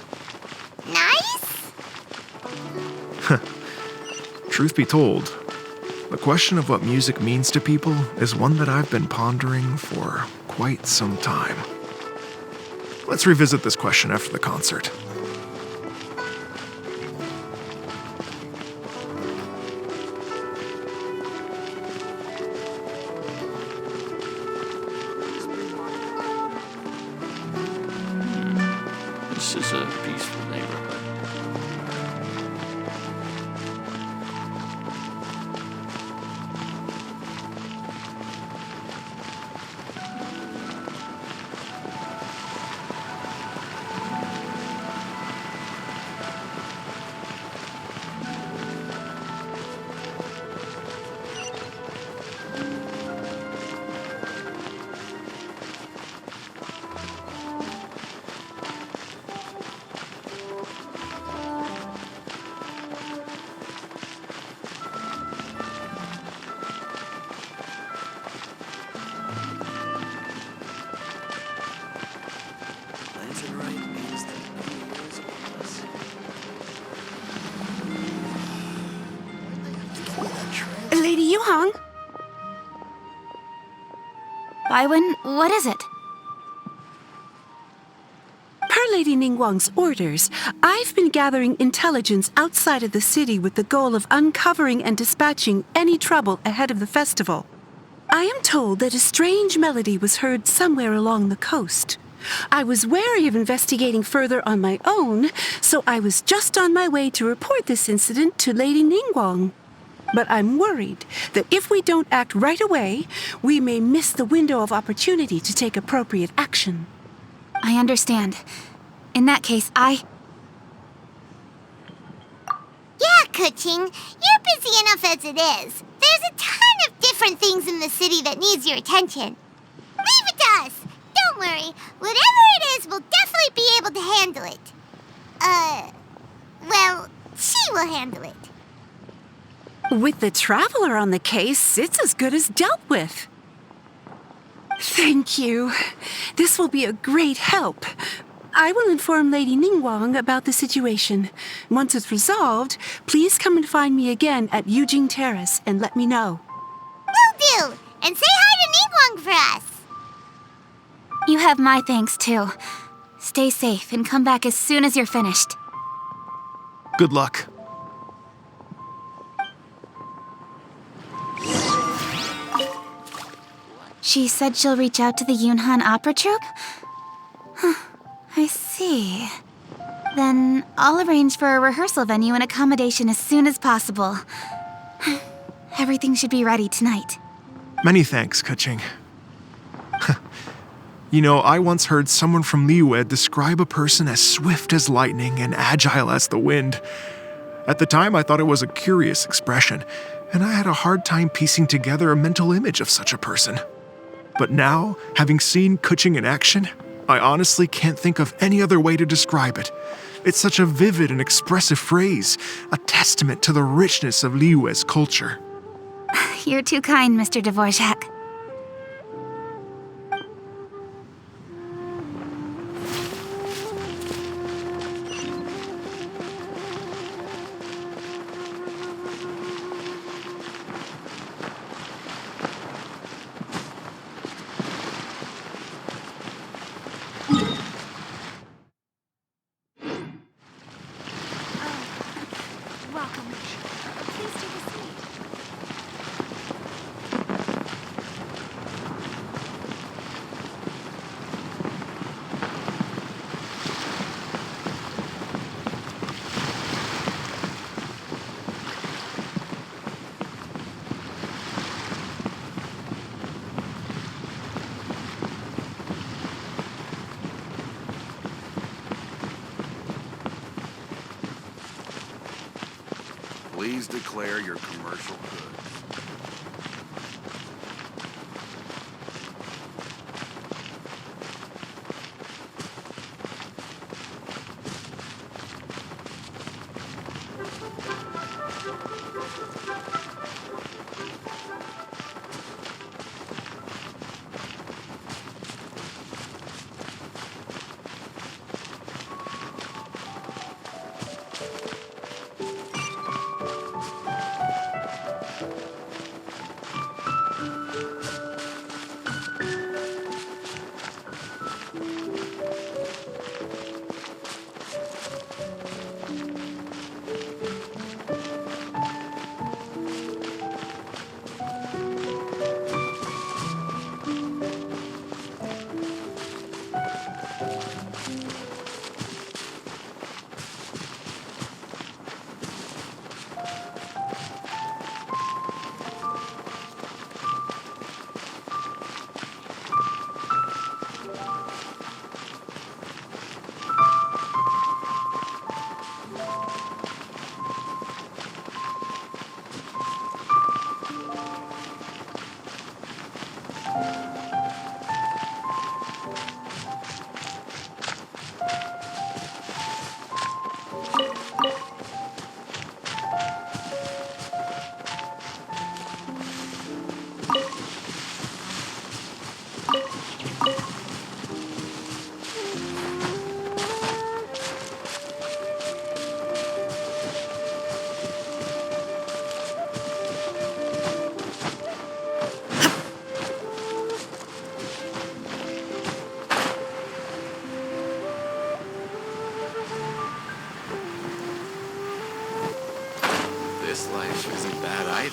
nice? Truth be told, the question of what music means to people is one that I've been pondering for quite some time. Let's revisit this question after the concert. This is a peaceful neighborhood. Yuhong? Baiwen, what is it? Per Lady Ningguang's orders, I've been gathering intelligence outside of the city with the goal of uncovering and dispatching any trouble ahead of the festival. I am told that a strange melody was heard somewhere along the coast. I was wary of investigating further on my own, so I was just on my way to report this incident to Lady Ningguang. But I'm worried that if we don't act right away, we may miss the window of opportunity to take appropriate action. I understand. In that case, Yeah, Kuching, you're busy enough as it is. There's a ton of different things in the city that needs your attention. Leave it to us. Don't worry. Whatever it is, we'll definitely be able to handle it. Well, she will handle it. With the Traveler on the case, it's as good as dealt with. Thank you. This will be a great help. I will inform Lady Ningguang about the situation. Once it's resolved, please come and find me again at Yujing Terrace and let me know. Will do. And say hi to Ningguang for us. you have my thanks too. Stay safe and come back as soon as you're finished. Good luck. She said she'll reach out to the Yunhan Opera Troupe? I see. Then I'll arrange for a rehearsal venue and accommodation as soon as possible. Everything should be ready tonight. Many thanks, Kuching. You know, I once heard someone from Liyue describe a person as swift as lightning and agile as the wind. At the time, I thought it was a curious expression, and I had a hard time piecing together a mental image of such a person. But now, having seen Kuching in action, I honestly can't think of any other way to describe it. It's such a vivid and expressive phrase, a testament to the richness of Liyue's culture. You're too kind, Mr. Dvorak. Welcome. Please take a seat. Please declare your commercial goods.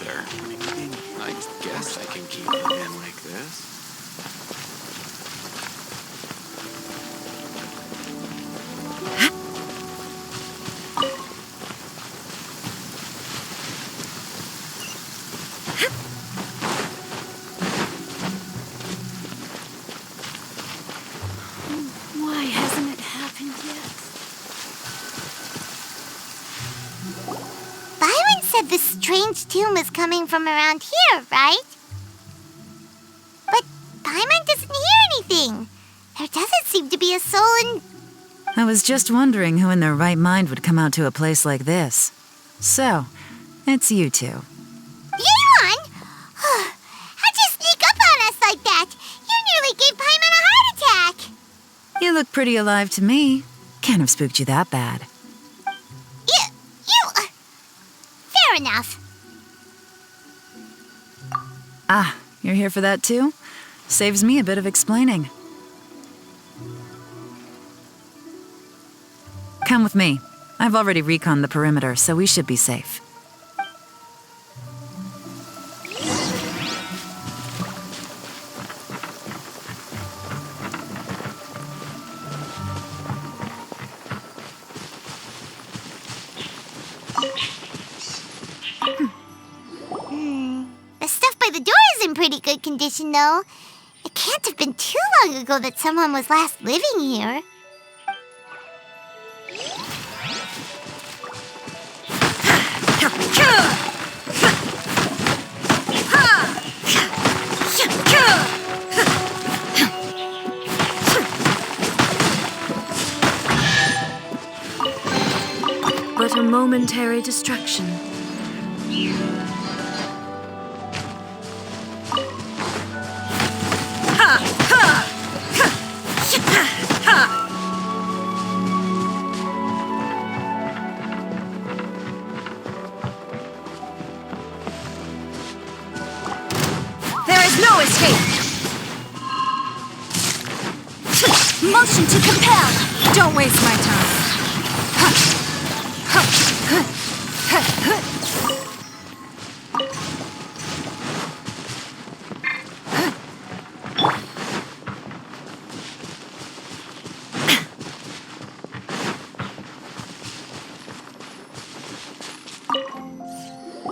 there. I guess I can keep it in like this. Why hasn't it happened yet? Byron said the strange tune was coming from around here, right? But Paimon doesn't hear anything. There doesn't seem to be a soul in... I was just wondering who in their right mind would come out to a place like this. So, it's you two. Yeon! How'd you sneak up on us like that? You nearly gave Paimon a heart attack. You look pretty alive to me. Can't have spooked you that bad. Fair enough. Ah, you're here for that too? Saves me a bit of explaining. Come with me. I've already reconned the perimeter, so we should be safe. The stuff by the door is in pretty good condition, though. It can't have been too long ago that someone was last living here. But a momentary distraction. There is no escape! Motion to compel! Don't waste my time.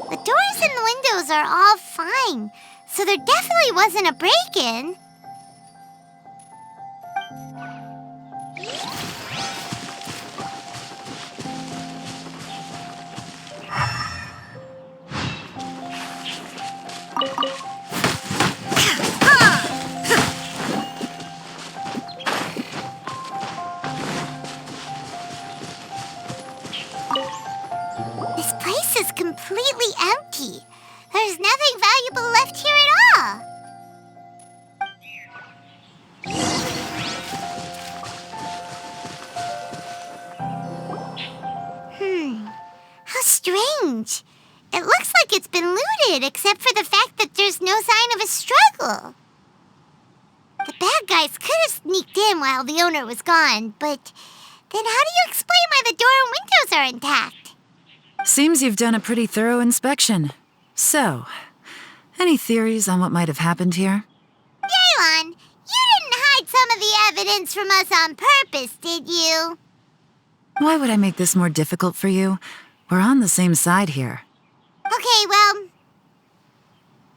The doors and the windows are all fine, so there definitely wasn't a break-in. This place is completely empty. There's nothing valuable left here at all. How strange. It looks like it's been looted, except for the fact that there's no sign of a struggle. The bad guys could have sneaked in while the owner was gone, but then how do you explain why the door and windows are intact? Seems you've done a pretty thorough inspection. So, any theories on what might have happened here? Yeon, you didn't hide some of the evidence from us on purpose, did you? Why would I make this more difficult for you? We're on the same side here. Okay, well...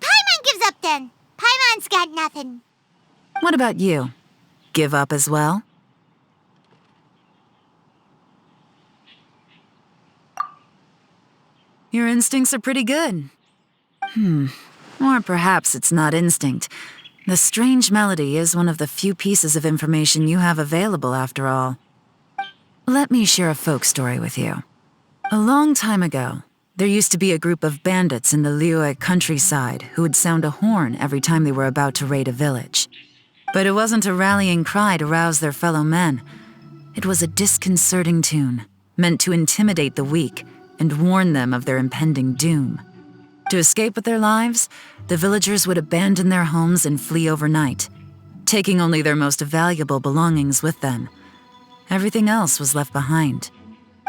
Paimon gives up then. Paimon's got nothing. What about you? Give up as well? Your instincts are pretty good. Or perhaps it's not instinct. The strange melody is one of the few pieces of information you have available, after all. Let me share a folk story with you. A long time ago, there used to be a group of bandits in the Liyue countryside who would sound a horn every time they were about to raid a village. But it wasn't a rallying cry to rouse their fellow men. It was a disconcerting tune, meant to intimidate the weak and warn them of their impending doom. To escape with their lives, the villagers would abandon their homes and flee overnight, taking only their most valuable belongings with them. Everything else was left behind.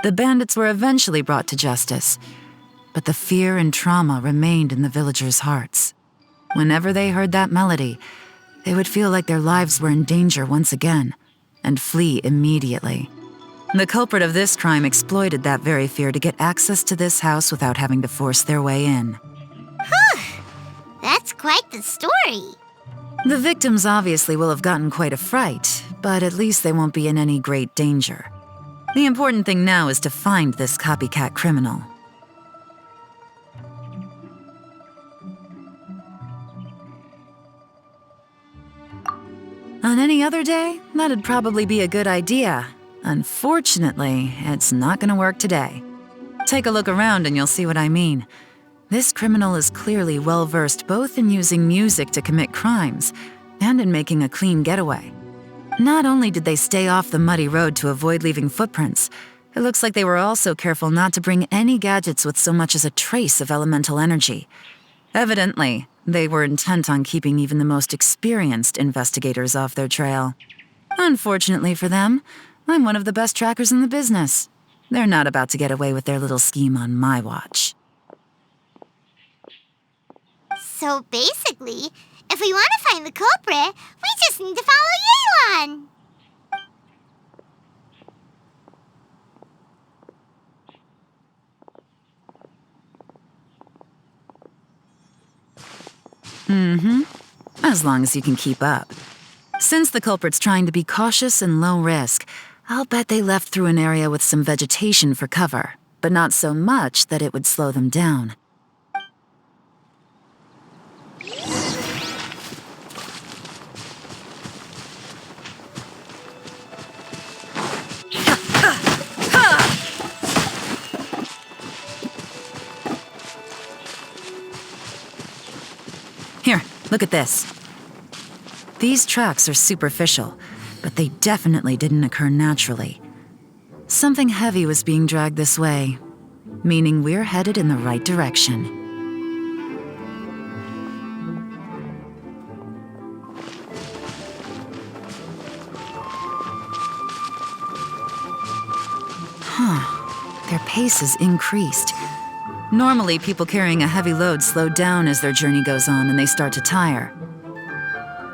The bandits were eventually brought to justice, but the fear and trauma remained in the villagers' hearts. Whenever they heard that melody, they would feel like their lives were in danger once again, and flee immediately. The culprit of this crime exploited that very fear to get access to this house without having to force their way in. That's quite the story. The victims obviously will have gotten quite a fright, but at least they won't be in any great danger. The important thing now is to find this copycat criminal. On any other day, that'd probably be a good idea. Unfortunately, it's not gonna work today. Take a look around and you'll see what I mean. This criminal is clearly well-versed both in using music to commit crimes and in making a clean getaway. Not only did they stay off the muddy road to avoid leaving footprints, it looks like they were also careful not to bring any gadgets with so much as a trace of elemental energy. Evidently, they were intent on keeping even the most experienced investigators off their trail. Unfortunately for them, I'm one of the best trackers in the business. They're not about to get away with their little scheme on my watch. So basically, if we want to find the culprit, we just need to follow Yelan. As long as you can keep up. Since the culprit's trying to be cautious and low risk, I'll bet they left through an area with some vegetation for cover, but not so much that it would slow them down. Here, look at this. These tracks are superficial, but they definitely didn't occur naturally. Something heavy was being dragged this way, meaning we're headed in the right direction. Their pace has increased. Normally, people carrying a heavy load slow down as their journey goes on and they start to tire.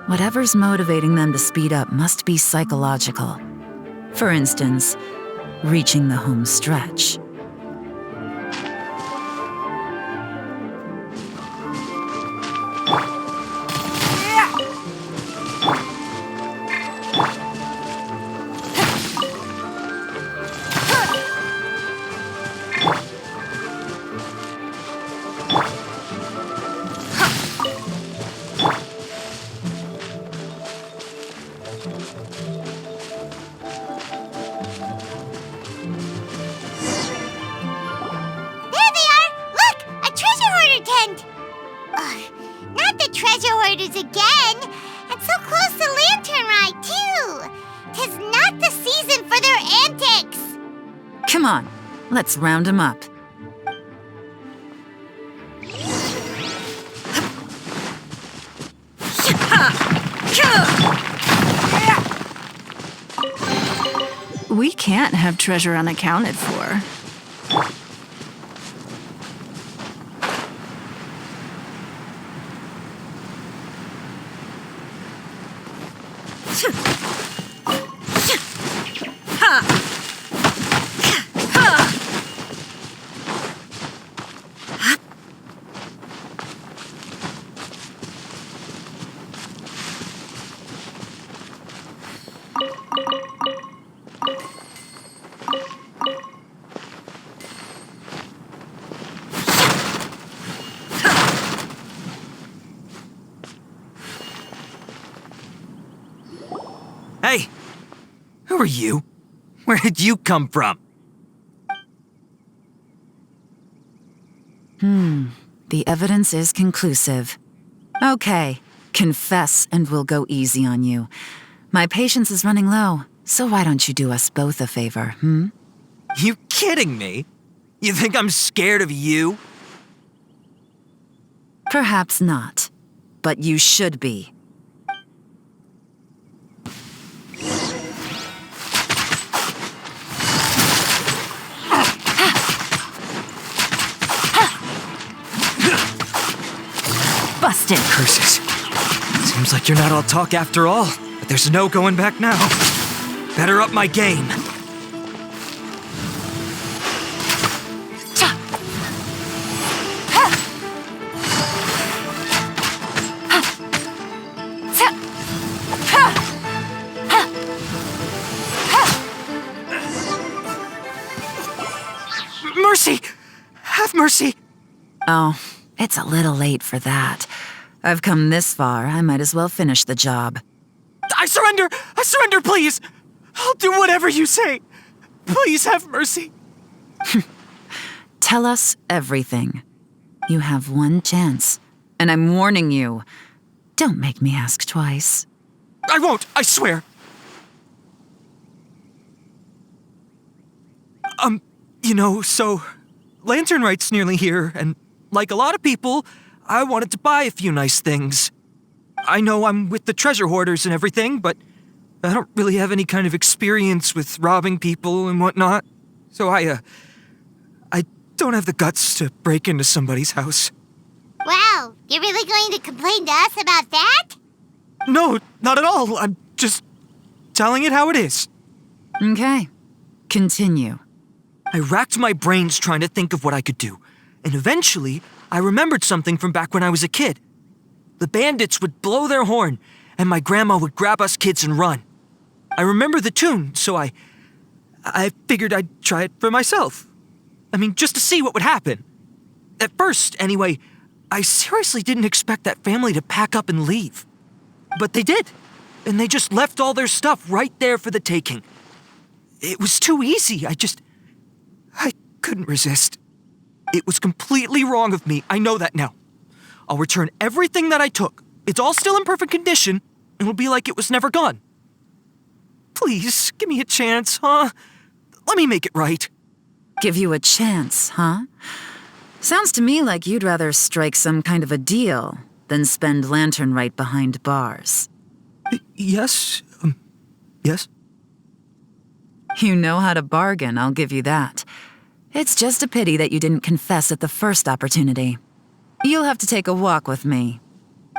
Whatever's motivating them to speed up must be psychological. For instance, reaching the home stretch. Again! And so close to Lantern Rite, too! 'Tis not the season for their antics! Come on, let's round them up. We can't have treasure unaccounted for. Hey! Who are you? Where did you come from? The evidence is conclusive. Okay, confess and we'll go easy on you. My patience is running low, so why don't you do us both a favor, You kidding me? You think I'm scared of you? Perhaps not, but you should be. busted. Curses. Seems like you're not all talk after all, but there's no going back now. Better up my game. Mercy! Have mercy! Oh, it's a little late for that. I've come this far, I might as well finish the job. I surrender! I surrender, please! I'll do whatever you say. Please have mercy. Tell us everything. You have one chance, and I'm warning you. Don't make me ask twice. I won't, I swear. So Lantern Rite's nearly here, and like a lot of people, I wanted to buy a few nice things. I know I'm with the treasure hoarders and everything, but I don't really have any kind of experience with robbing people and whatnot. So I don't have the guts to break into somebody's house. Wow, you're really going to complain to us about that? No, not at all. I'm just telling it how it is. Okay, continue. I racked my brains trying to think of what I could do, and eventually I remembered something from back when I was a kid. The bandits would blow their horn, and my grandma would grab us kids and run. I remember the tune, so I figured I'd try it for myself. I mean, just to see what would happen. At first, anyway, I seriously didn't expect that family to pack up and leave. But they did, and they just left all their stuff right there for the taking. It was too easy, I couldn't resist. It was completely wrong of me, I know that now. I'll return everything that I took. It's all still in perfect condition, and it'll be like it was never gone. Please, give me a chance, huh? Let me make it right. Give you a chance, huh? Sounds to me like you'd rather strike some kind of a deal than spend Lantern Rite behind bars. Yes? Yes? You know how to bargain, I'll give you that. It's just a pity that you didn't confess at the first opportunity. You'll have to take a walk with me.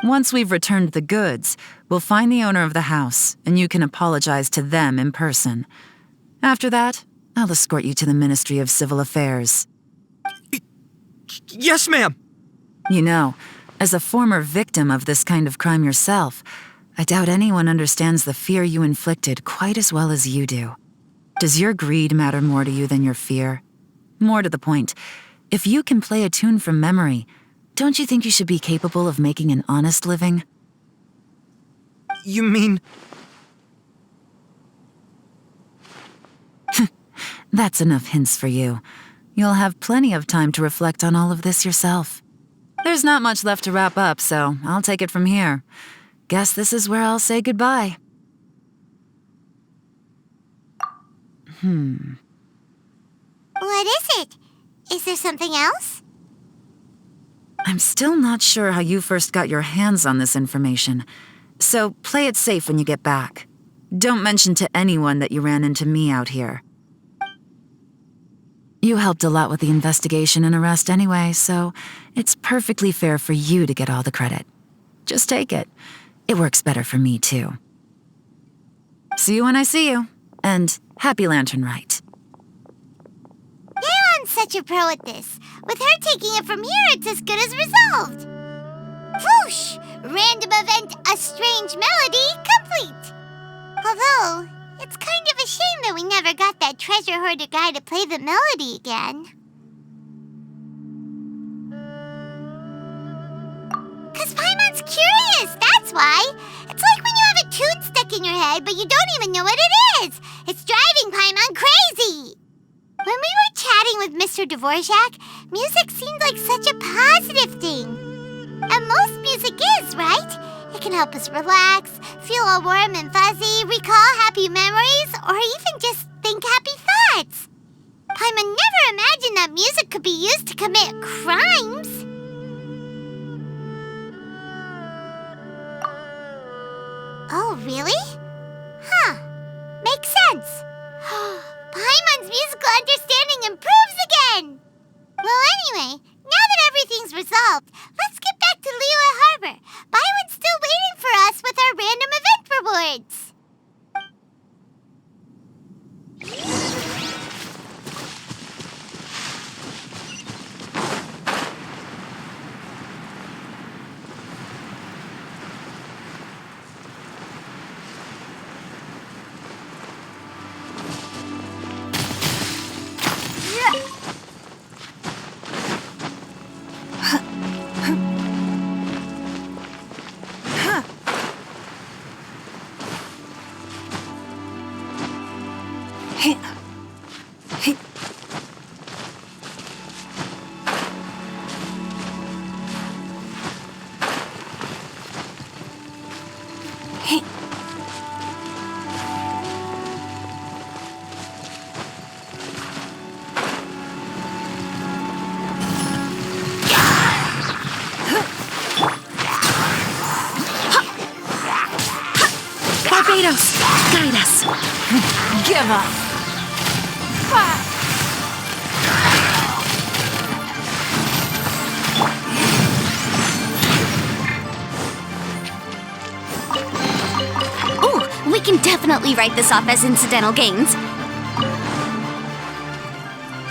Once we've returned the goods, we'll find the owner of the house, and you can apologize to them in person. After that, I'll escort you to the Ministry of Civil Affairs. Yes, ma'am. You know, as a former victim of this kind of crime yourself, I doubt anyone understands the fear you inflicted quite as well as you do. Does your greed matter more to you than your fear? More to the point, if you can play a tune from memory, don't you think you should be capable of making an honest living? You mean... That's enough hints for you. You'll have plenty of time to reflect on all of this yourself. There's not much left to wrap up, so I'll take it from here. Guess this is where I'll say goodbye. What is it? Is there something else? I'm still not sure how you first got your hands on this information, so play it safe when you get back. Don't mention to anyone that you ran into me out here. You helped a lot with the investigation and arrest anyway, so it's perfectly fair for you to get all the credit. Just take it. It works better for me, too. See you when I see you, and happy Lantern Rite. Yeon's such a pro at this. With her taking it from here, it's as good as resolved. Whoosh! Random event, a strange melody, complete. Although, it's kind of a shame that we never got that treasure hoarder guy to play the melody again. 'Cause Paimon's curious, that's why. It's like when you have a tune stuck in your head, but you don't even know what it is. It's driving Paimon crazy. When we were chatting with Mr. Dvorak, music seemed like such a positive thing. And most music is, right? It can help us relax, feel all warm and fuzzy, recall happy memories, or even just think happy thoughts. Paimon never imagined that music could be used to commit crimes. Oh, really? Huh. Makes sense. Paimon's musical understanding improves again! Well, anyway, now that everything's resolved, let's get back to Liyue Harbor. Vados, guide us. Give up. Ooh, we can definitely write this off as incidental gains.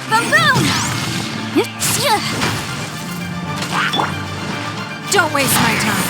Boom, boom! Don't waste my time.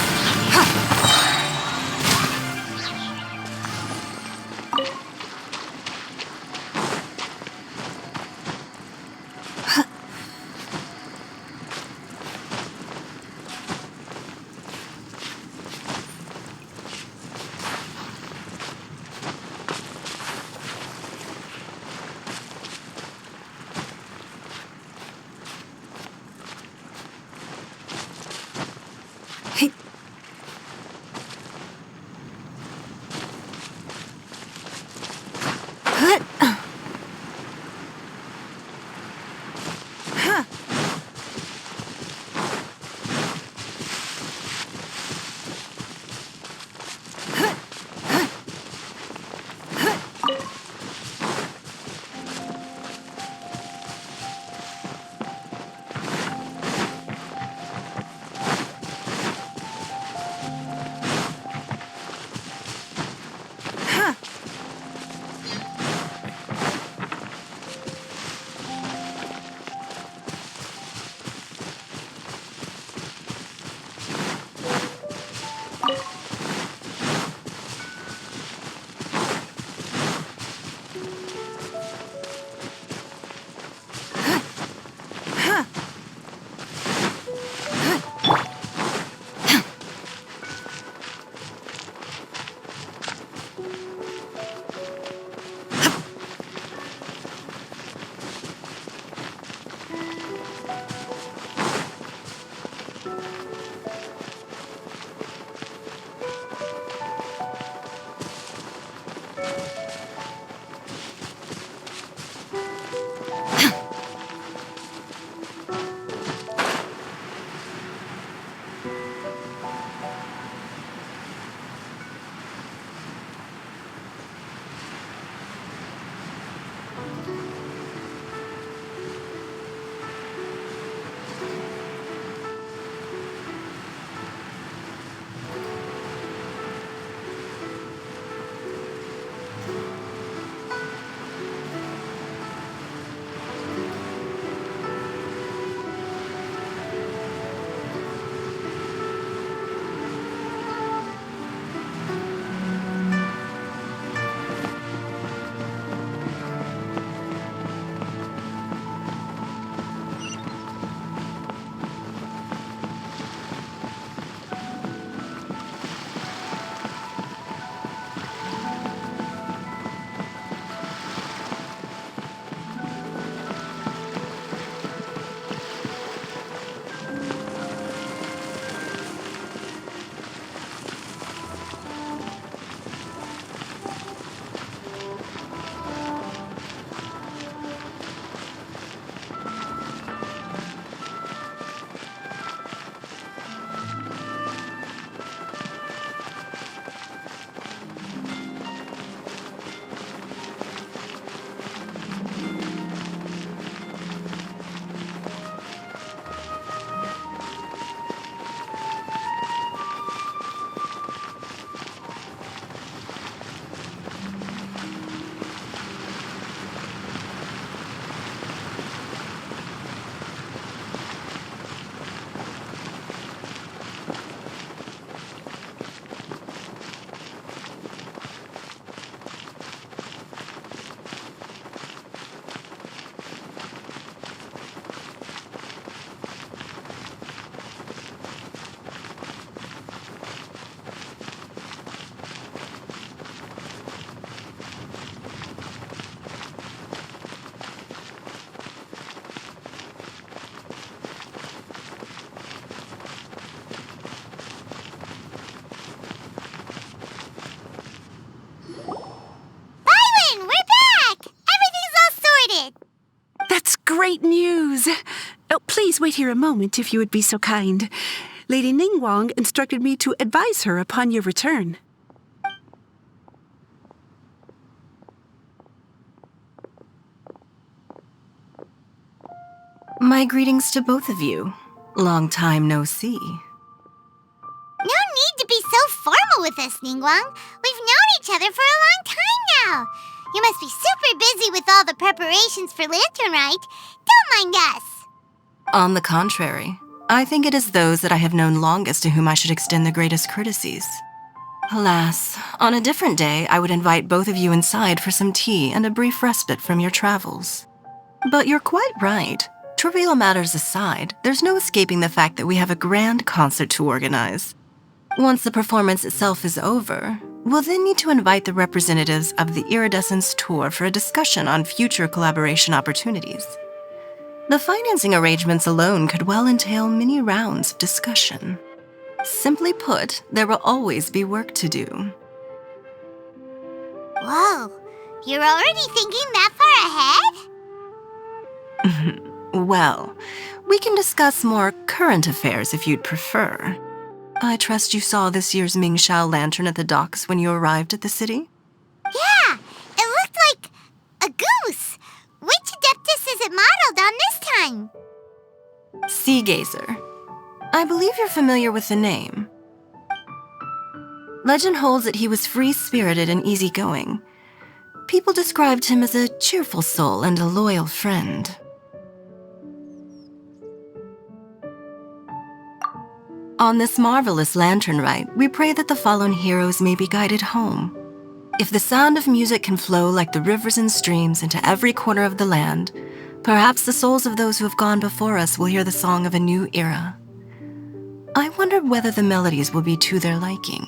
Great news! Oh, please wait here a moment if you would be so kind. Lady Ningguang instructed me to advise her upon your return. My greetings to both of you. Long time no see. No need to be so formal with us, Ningguang. We've known each other for a long time now. You must be super busy with all the preparations for Lantern Rite. Don't mind us. On the contrary, I think it is those that I have known longest to whom I should extend the greatest courtesies. Alas, on a different day, I would invite both of you inside for some tea and a brief respite from your travels. But you're quite right. Trivial matters aside, there's no escaping the fact that we have a grand concert to organize. Once the performance itself is over, we'll then need to invite the representatives of the Iridescence Tour for a discussion on future collaboration opportunities. The financing arrangements alone could well entail many rounds of discussion. Simply put, there will always be work to do. Whoa, you're already thinking that far ahead? Well, we can discuss more current affairs if you'd prefer. I trust you saw this year's Mingxiao lantern at the docks when you arrived at the city? Yeah, it looked like a goose. Which Adeptus is it modeled on this time? Sea Gazer. I believe you're familiar with the name. Legend holds that he was free-spirited and easygoing. People described him as a cheerful soul and a loyal friend. On this marvelous lantern rite, we pray that the fallen heroes may be guided home. If the sound of music can flow like the rivers and streams into every corner of the land, perhaps the souls of those who have gone before us will hear the song of a new era. I wonder whether the melodies will be to their liking.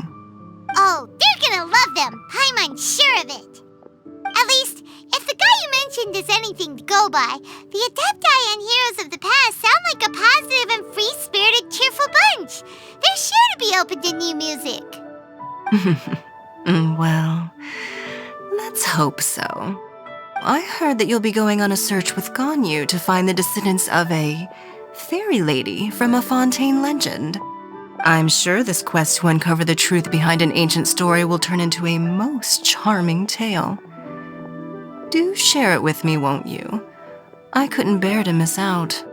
Oh, they're gonna love them. I'm unsure of it. At least, if the guy you mentioned is anything to go by, the Adepti and heroes of the past sound like a positive and free-spirited, cheerful bunch. They're sure to be open to new music. Well, let's hope so. I heard that you'll be going on a search with Ganyu to find the descendants of a fairy lady from a Fontaine legend. I'm sure this quest to uncover the truth behind an ancient story will turn into a most charming tale. Do share it with me, won't you? I couldn't bear to miss out.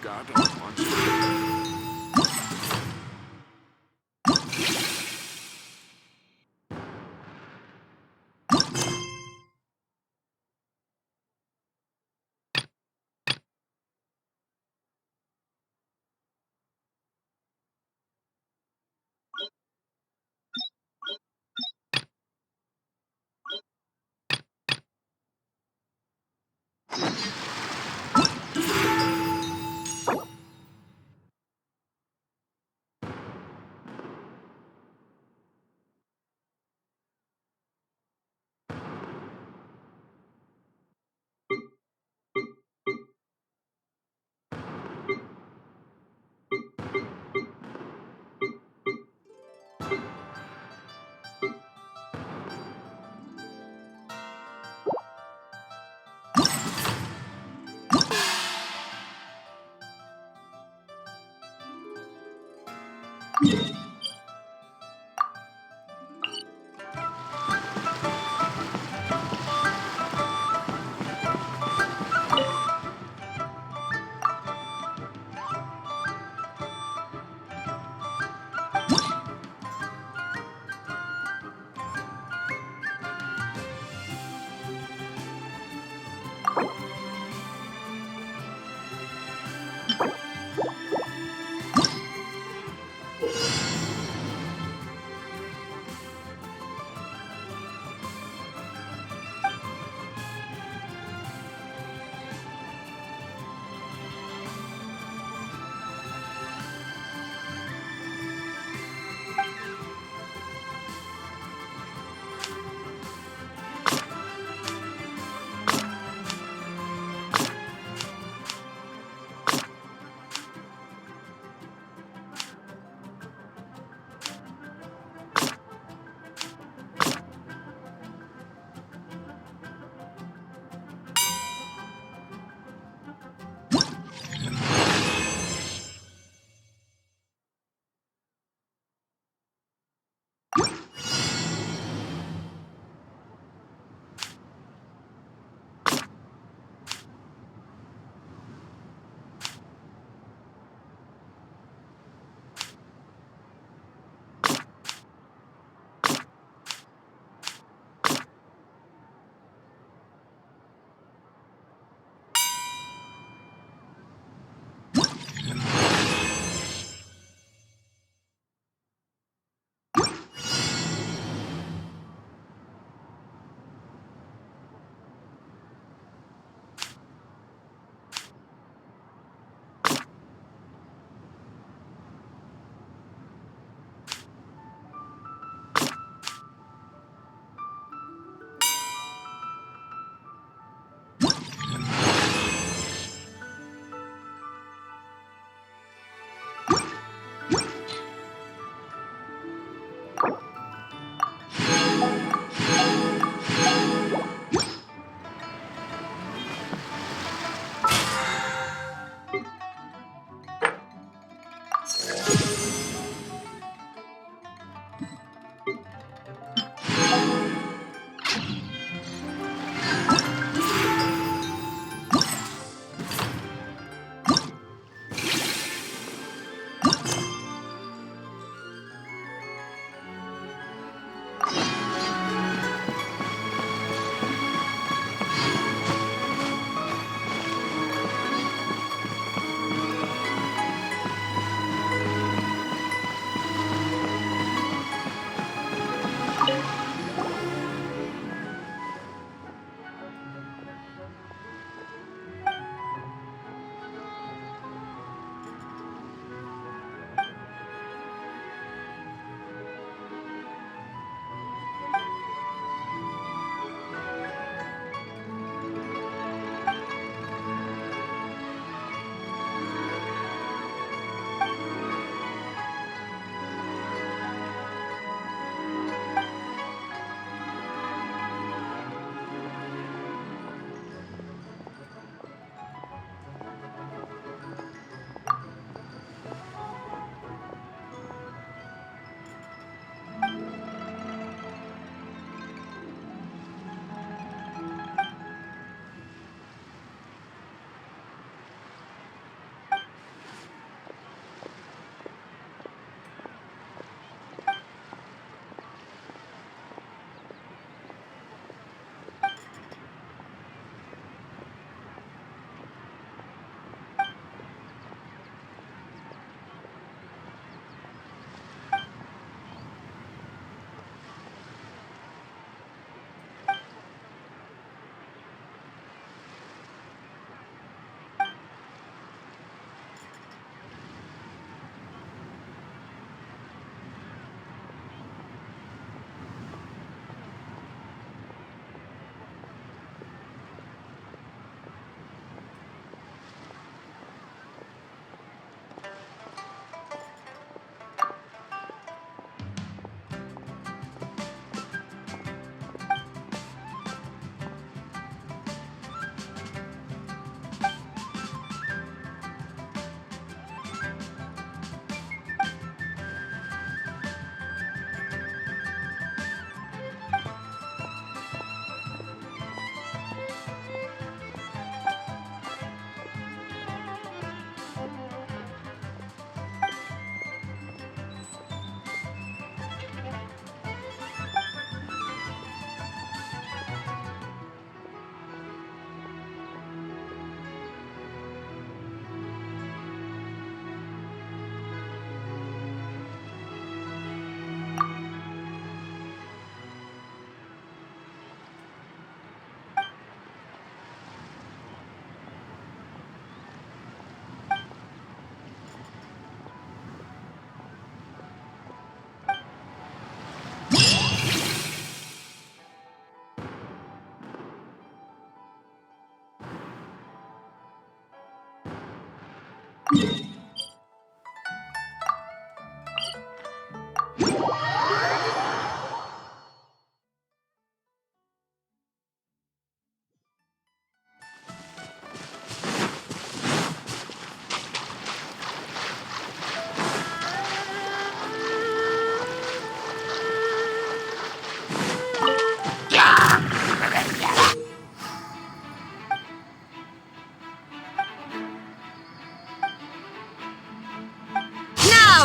got a bunch of...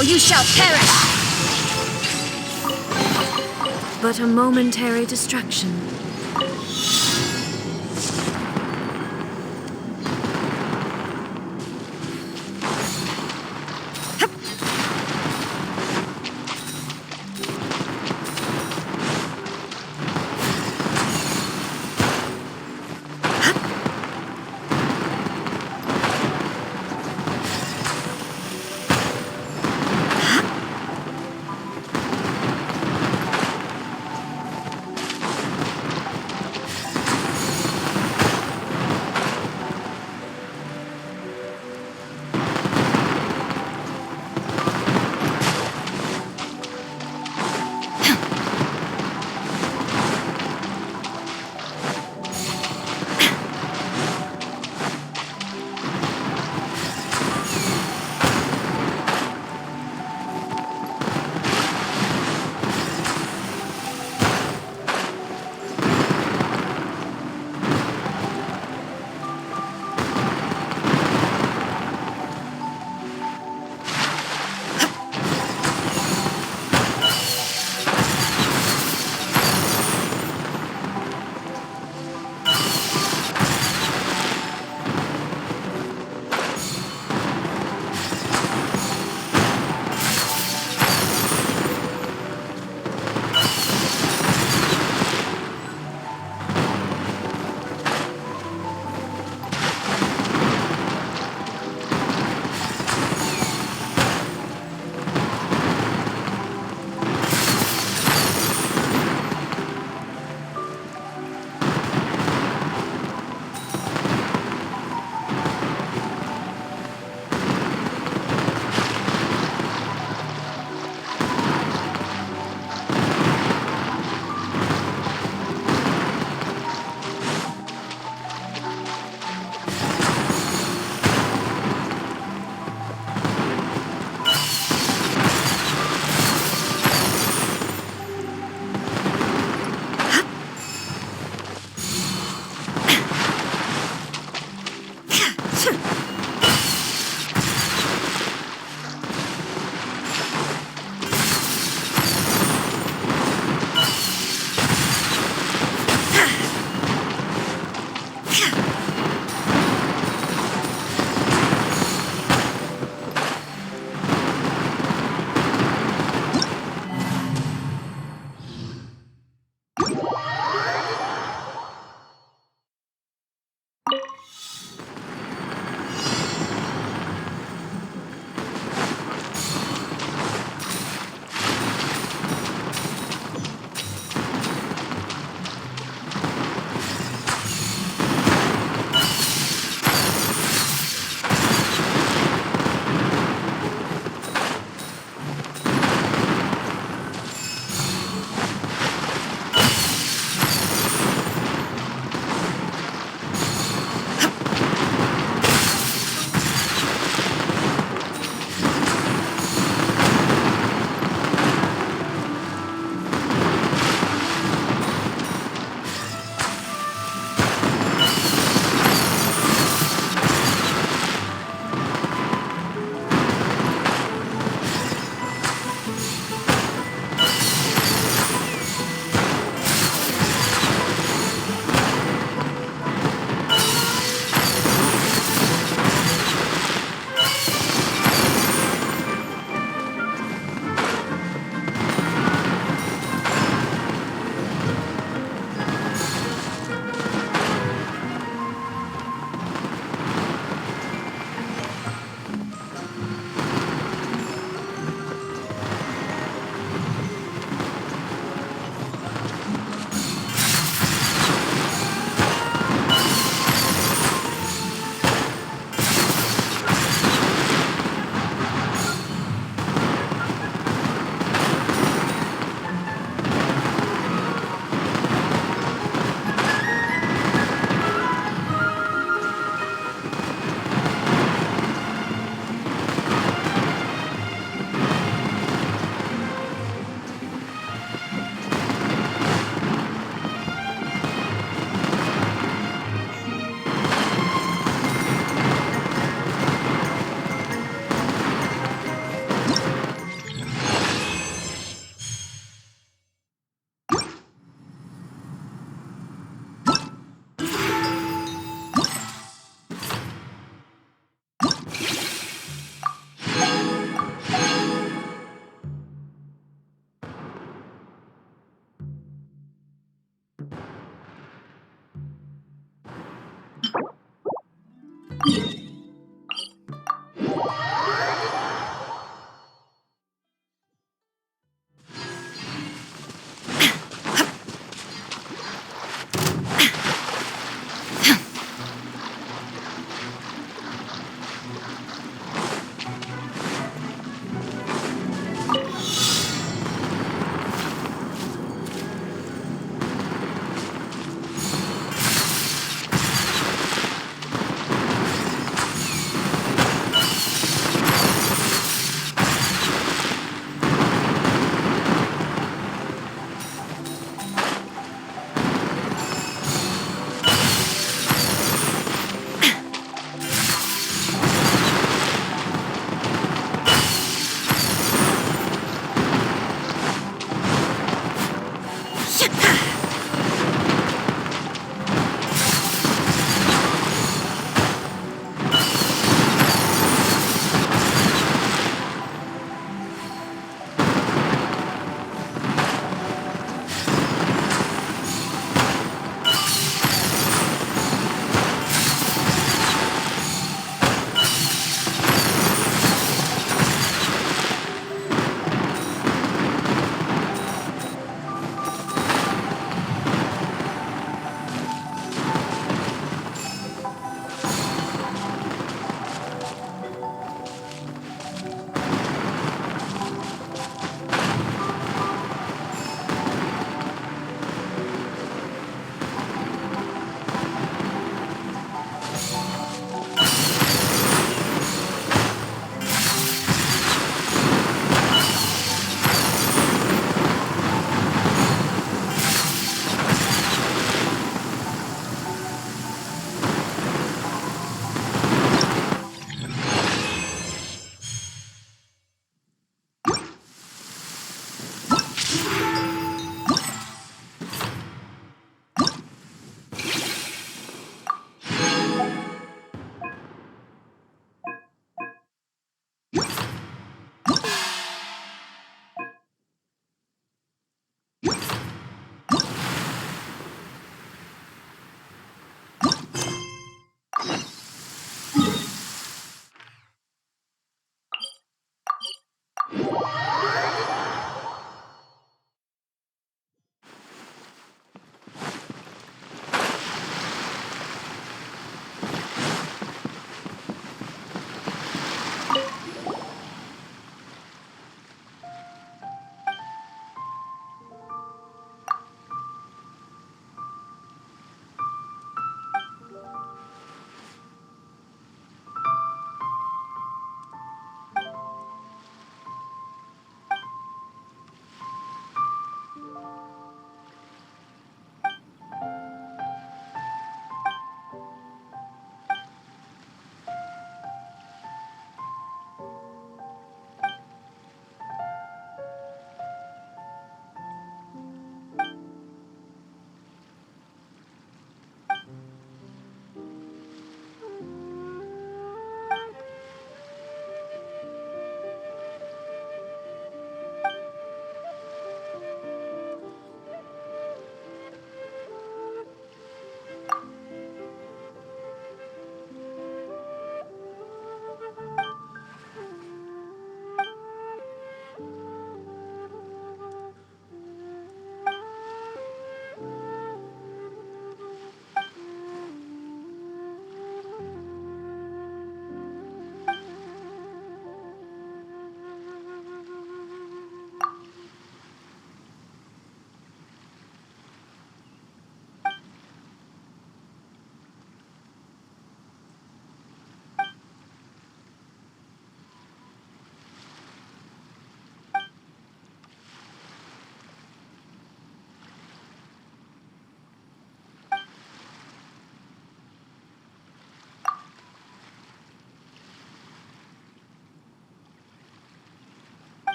Now you shall perish! But a momentary distraction.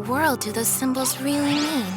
world do those symbols really mean?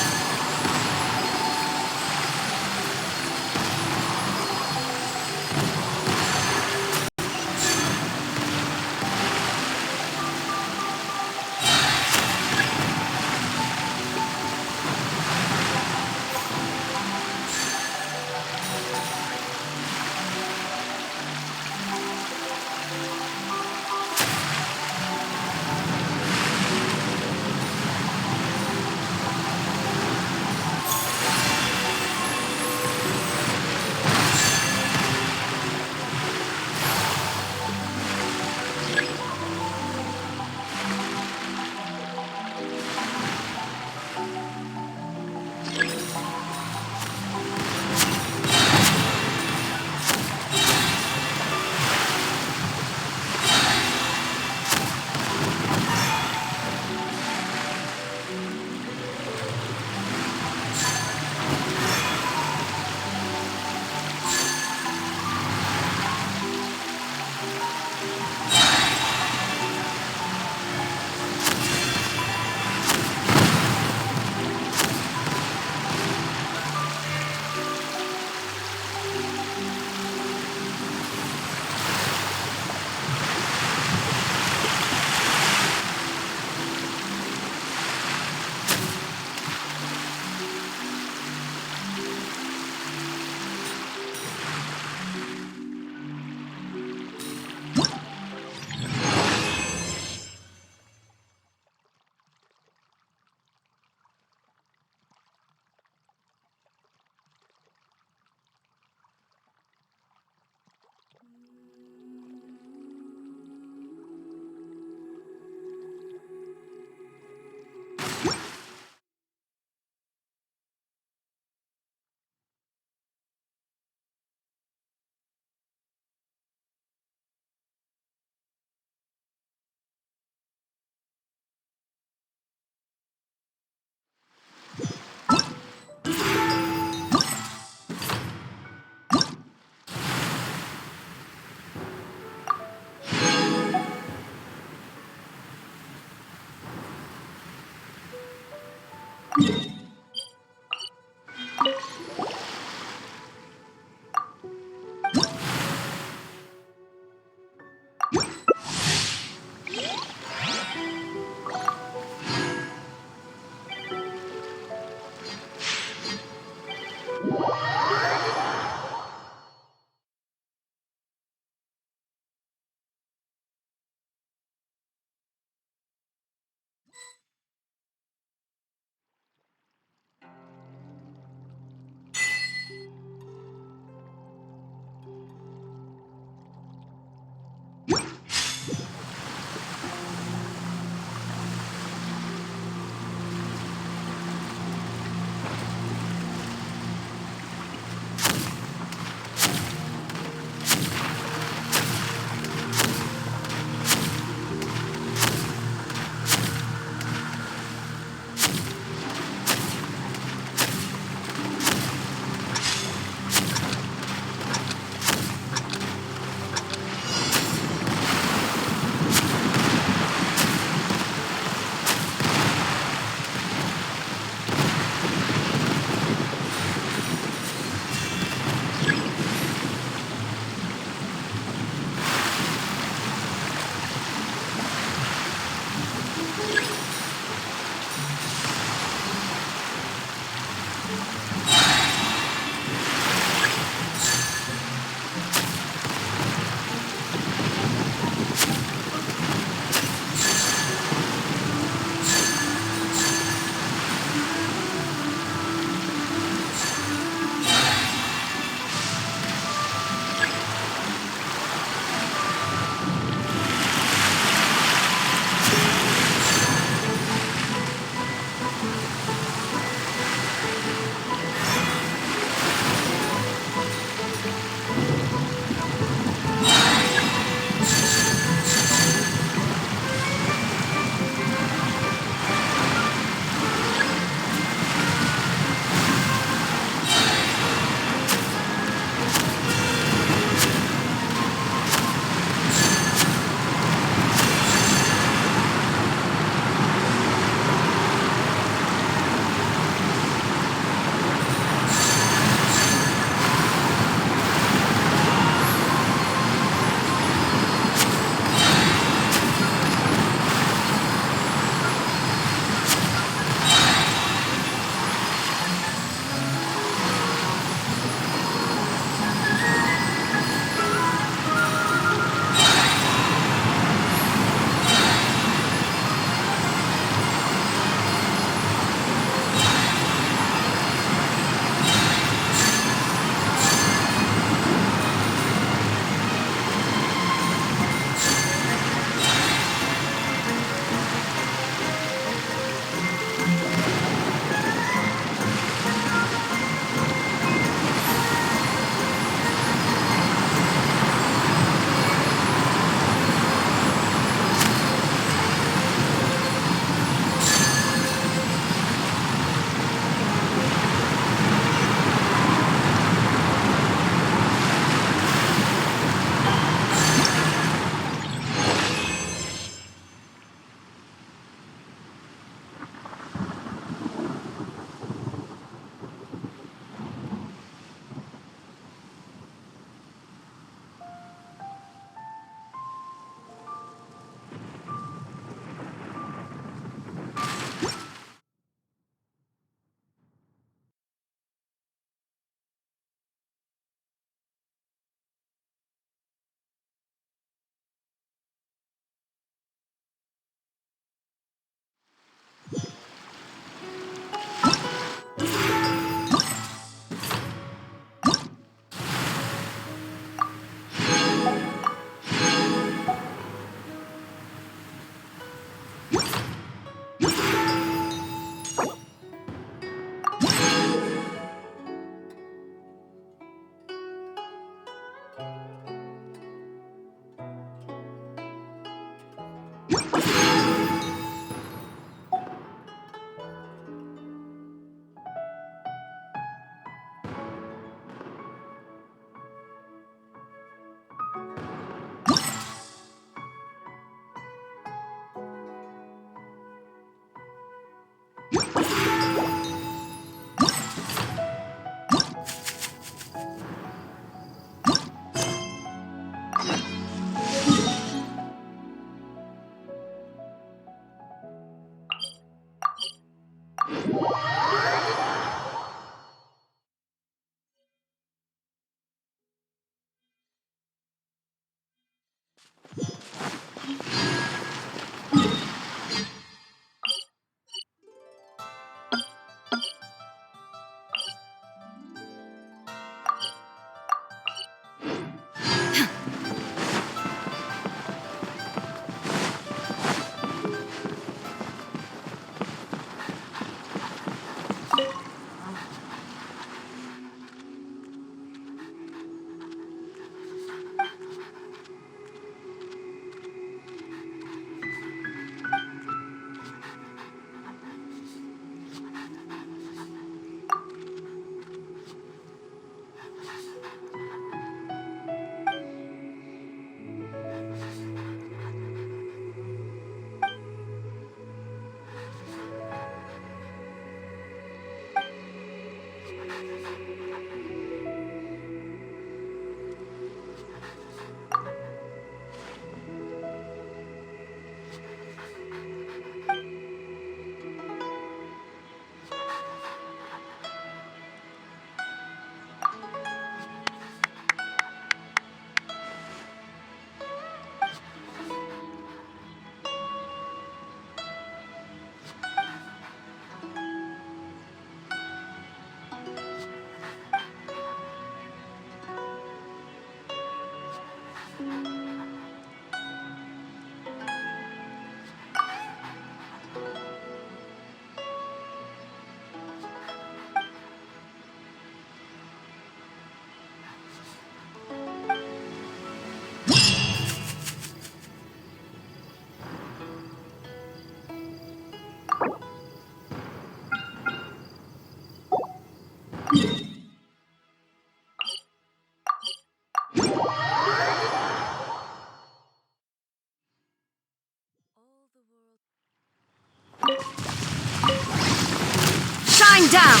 down!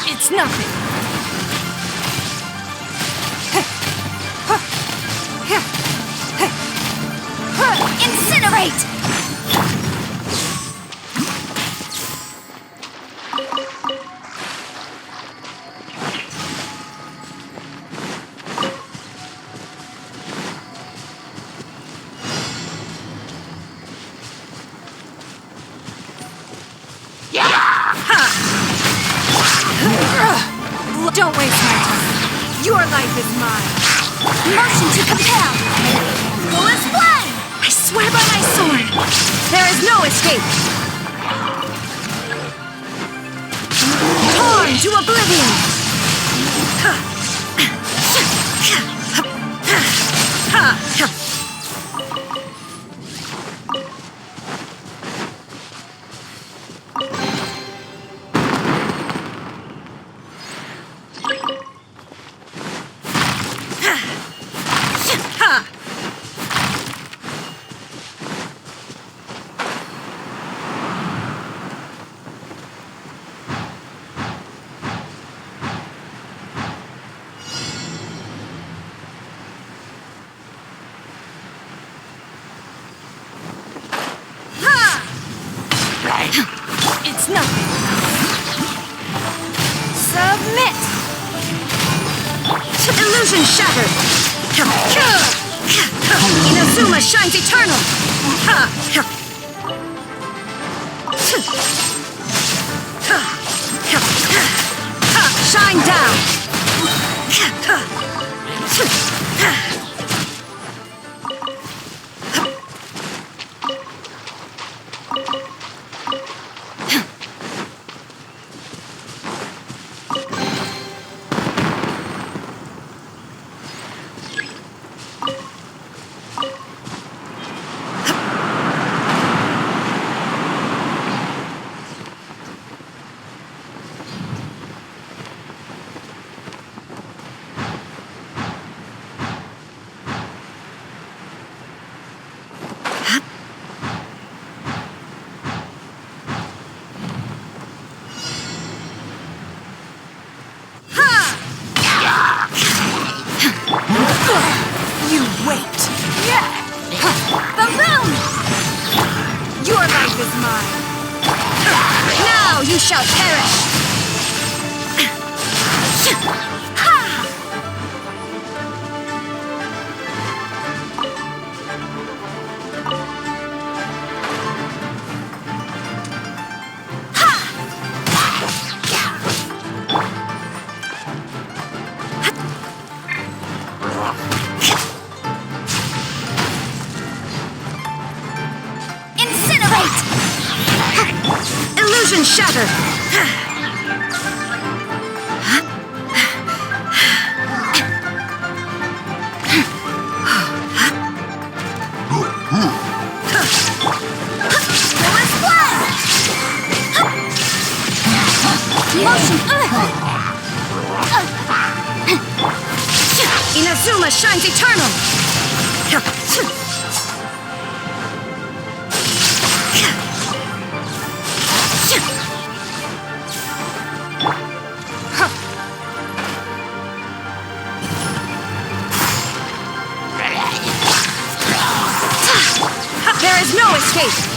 It's nothing. Incinerate! Don't waste my time. Your life is mine. Motion to compel! Full as flame! I swear by my sword, there is no escape. Torn to oblivion. It's nothing. Submit. Illusion shattered. Inazuma shines eternal. Shine down. You wait. Balloon! Your life is mine. Now you shall perish. Illusion shattered! Inazuma shines eternal! There is no escape!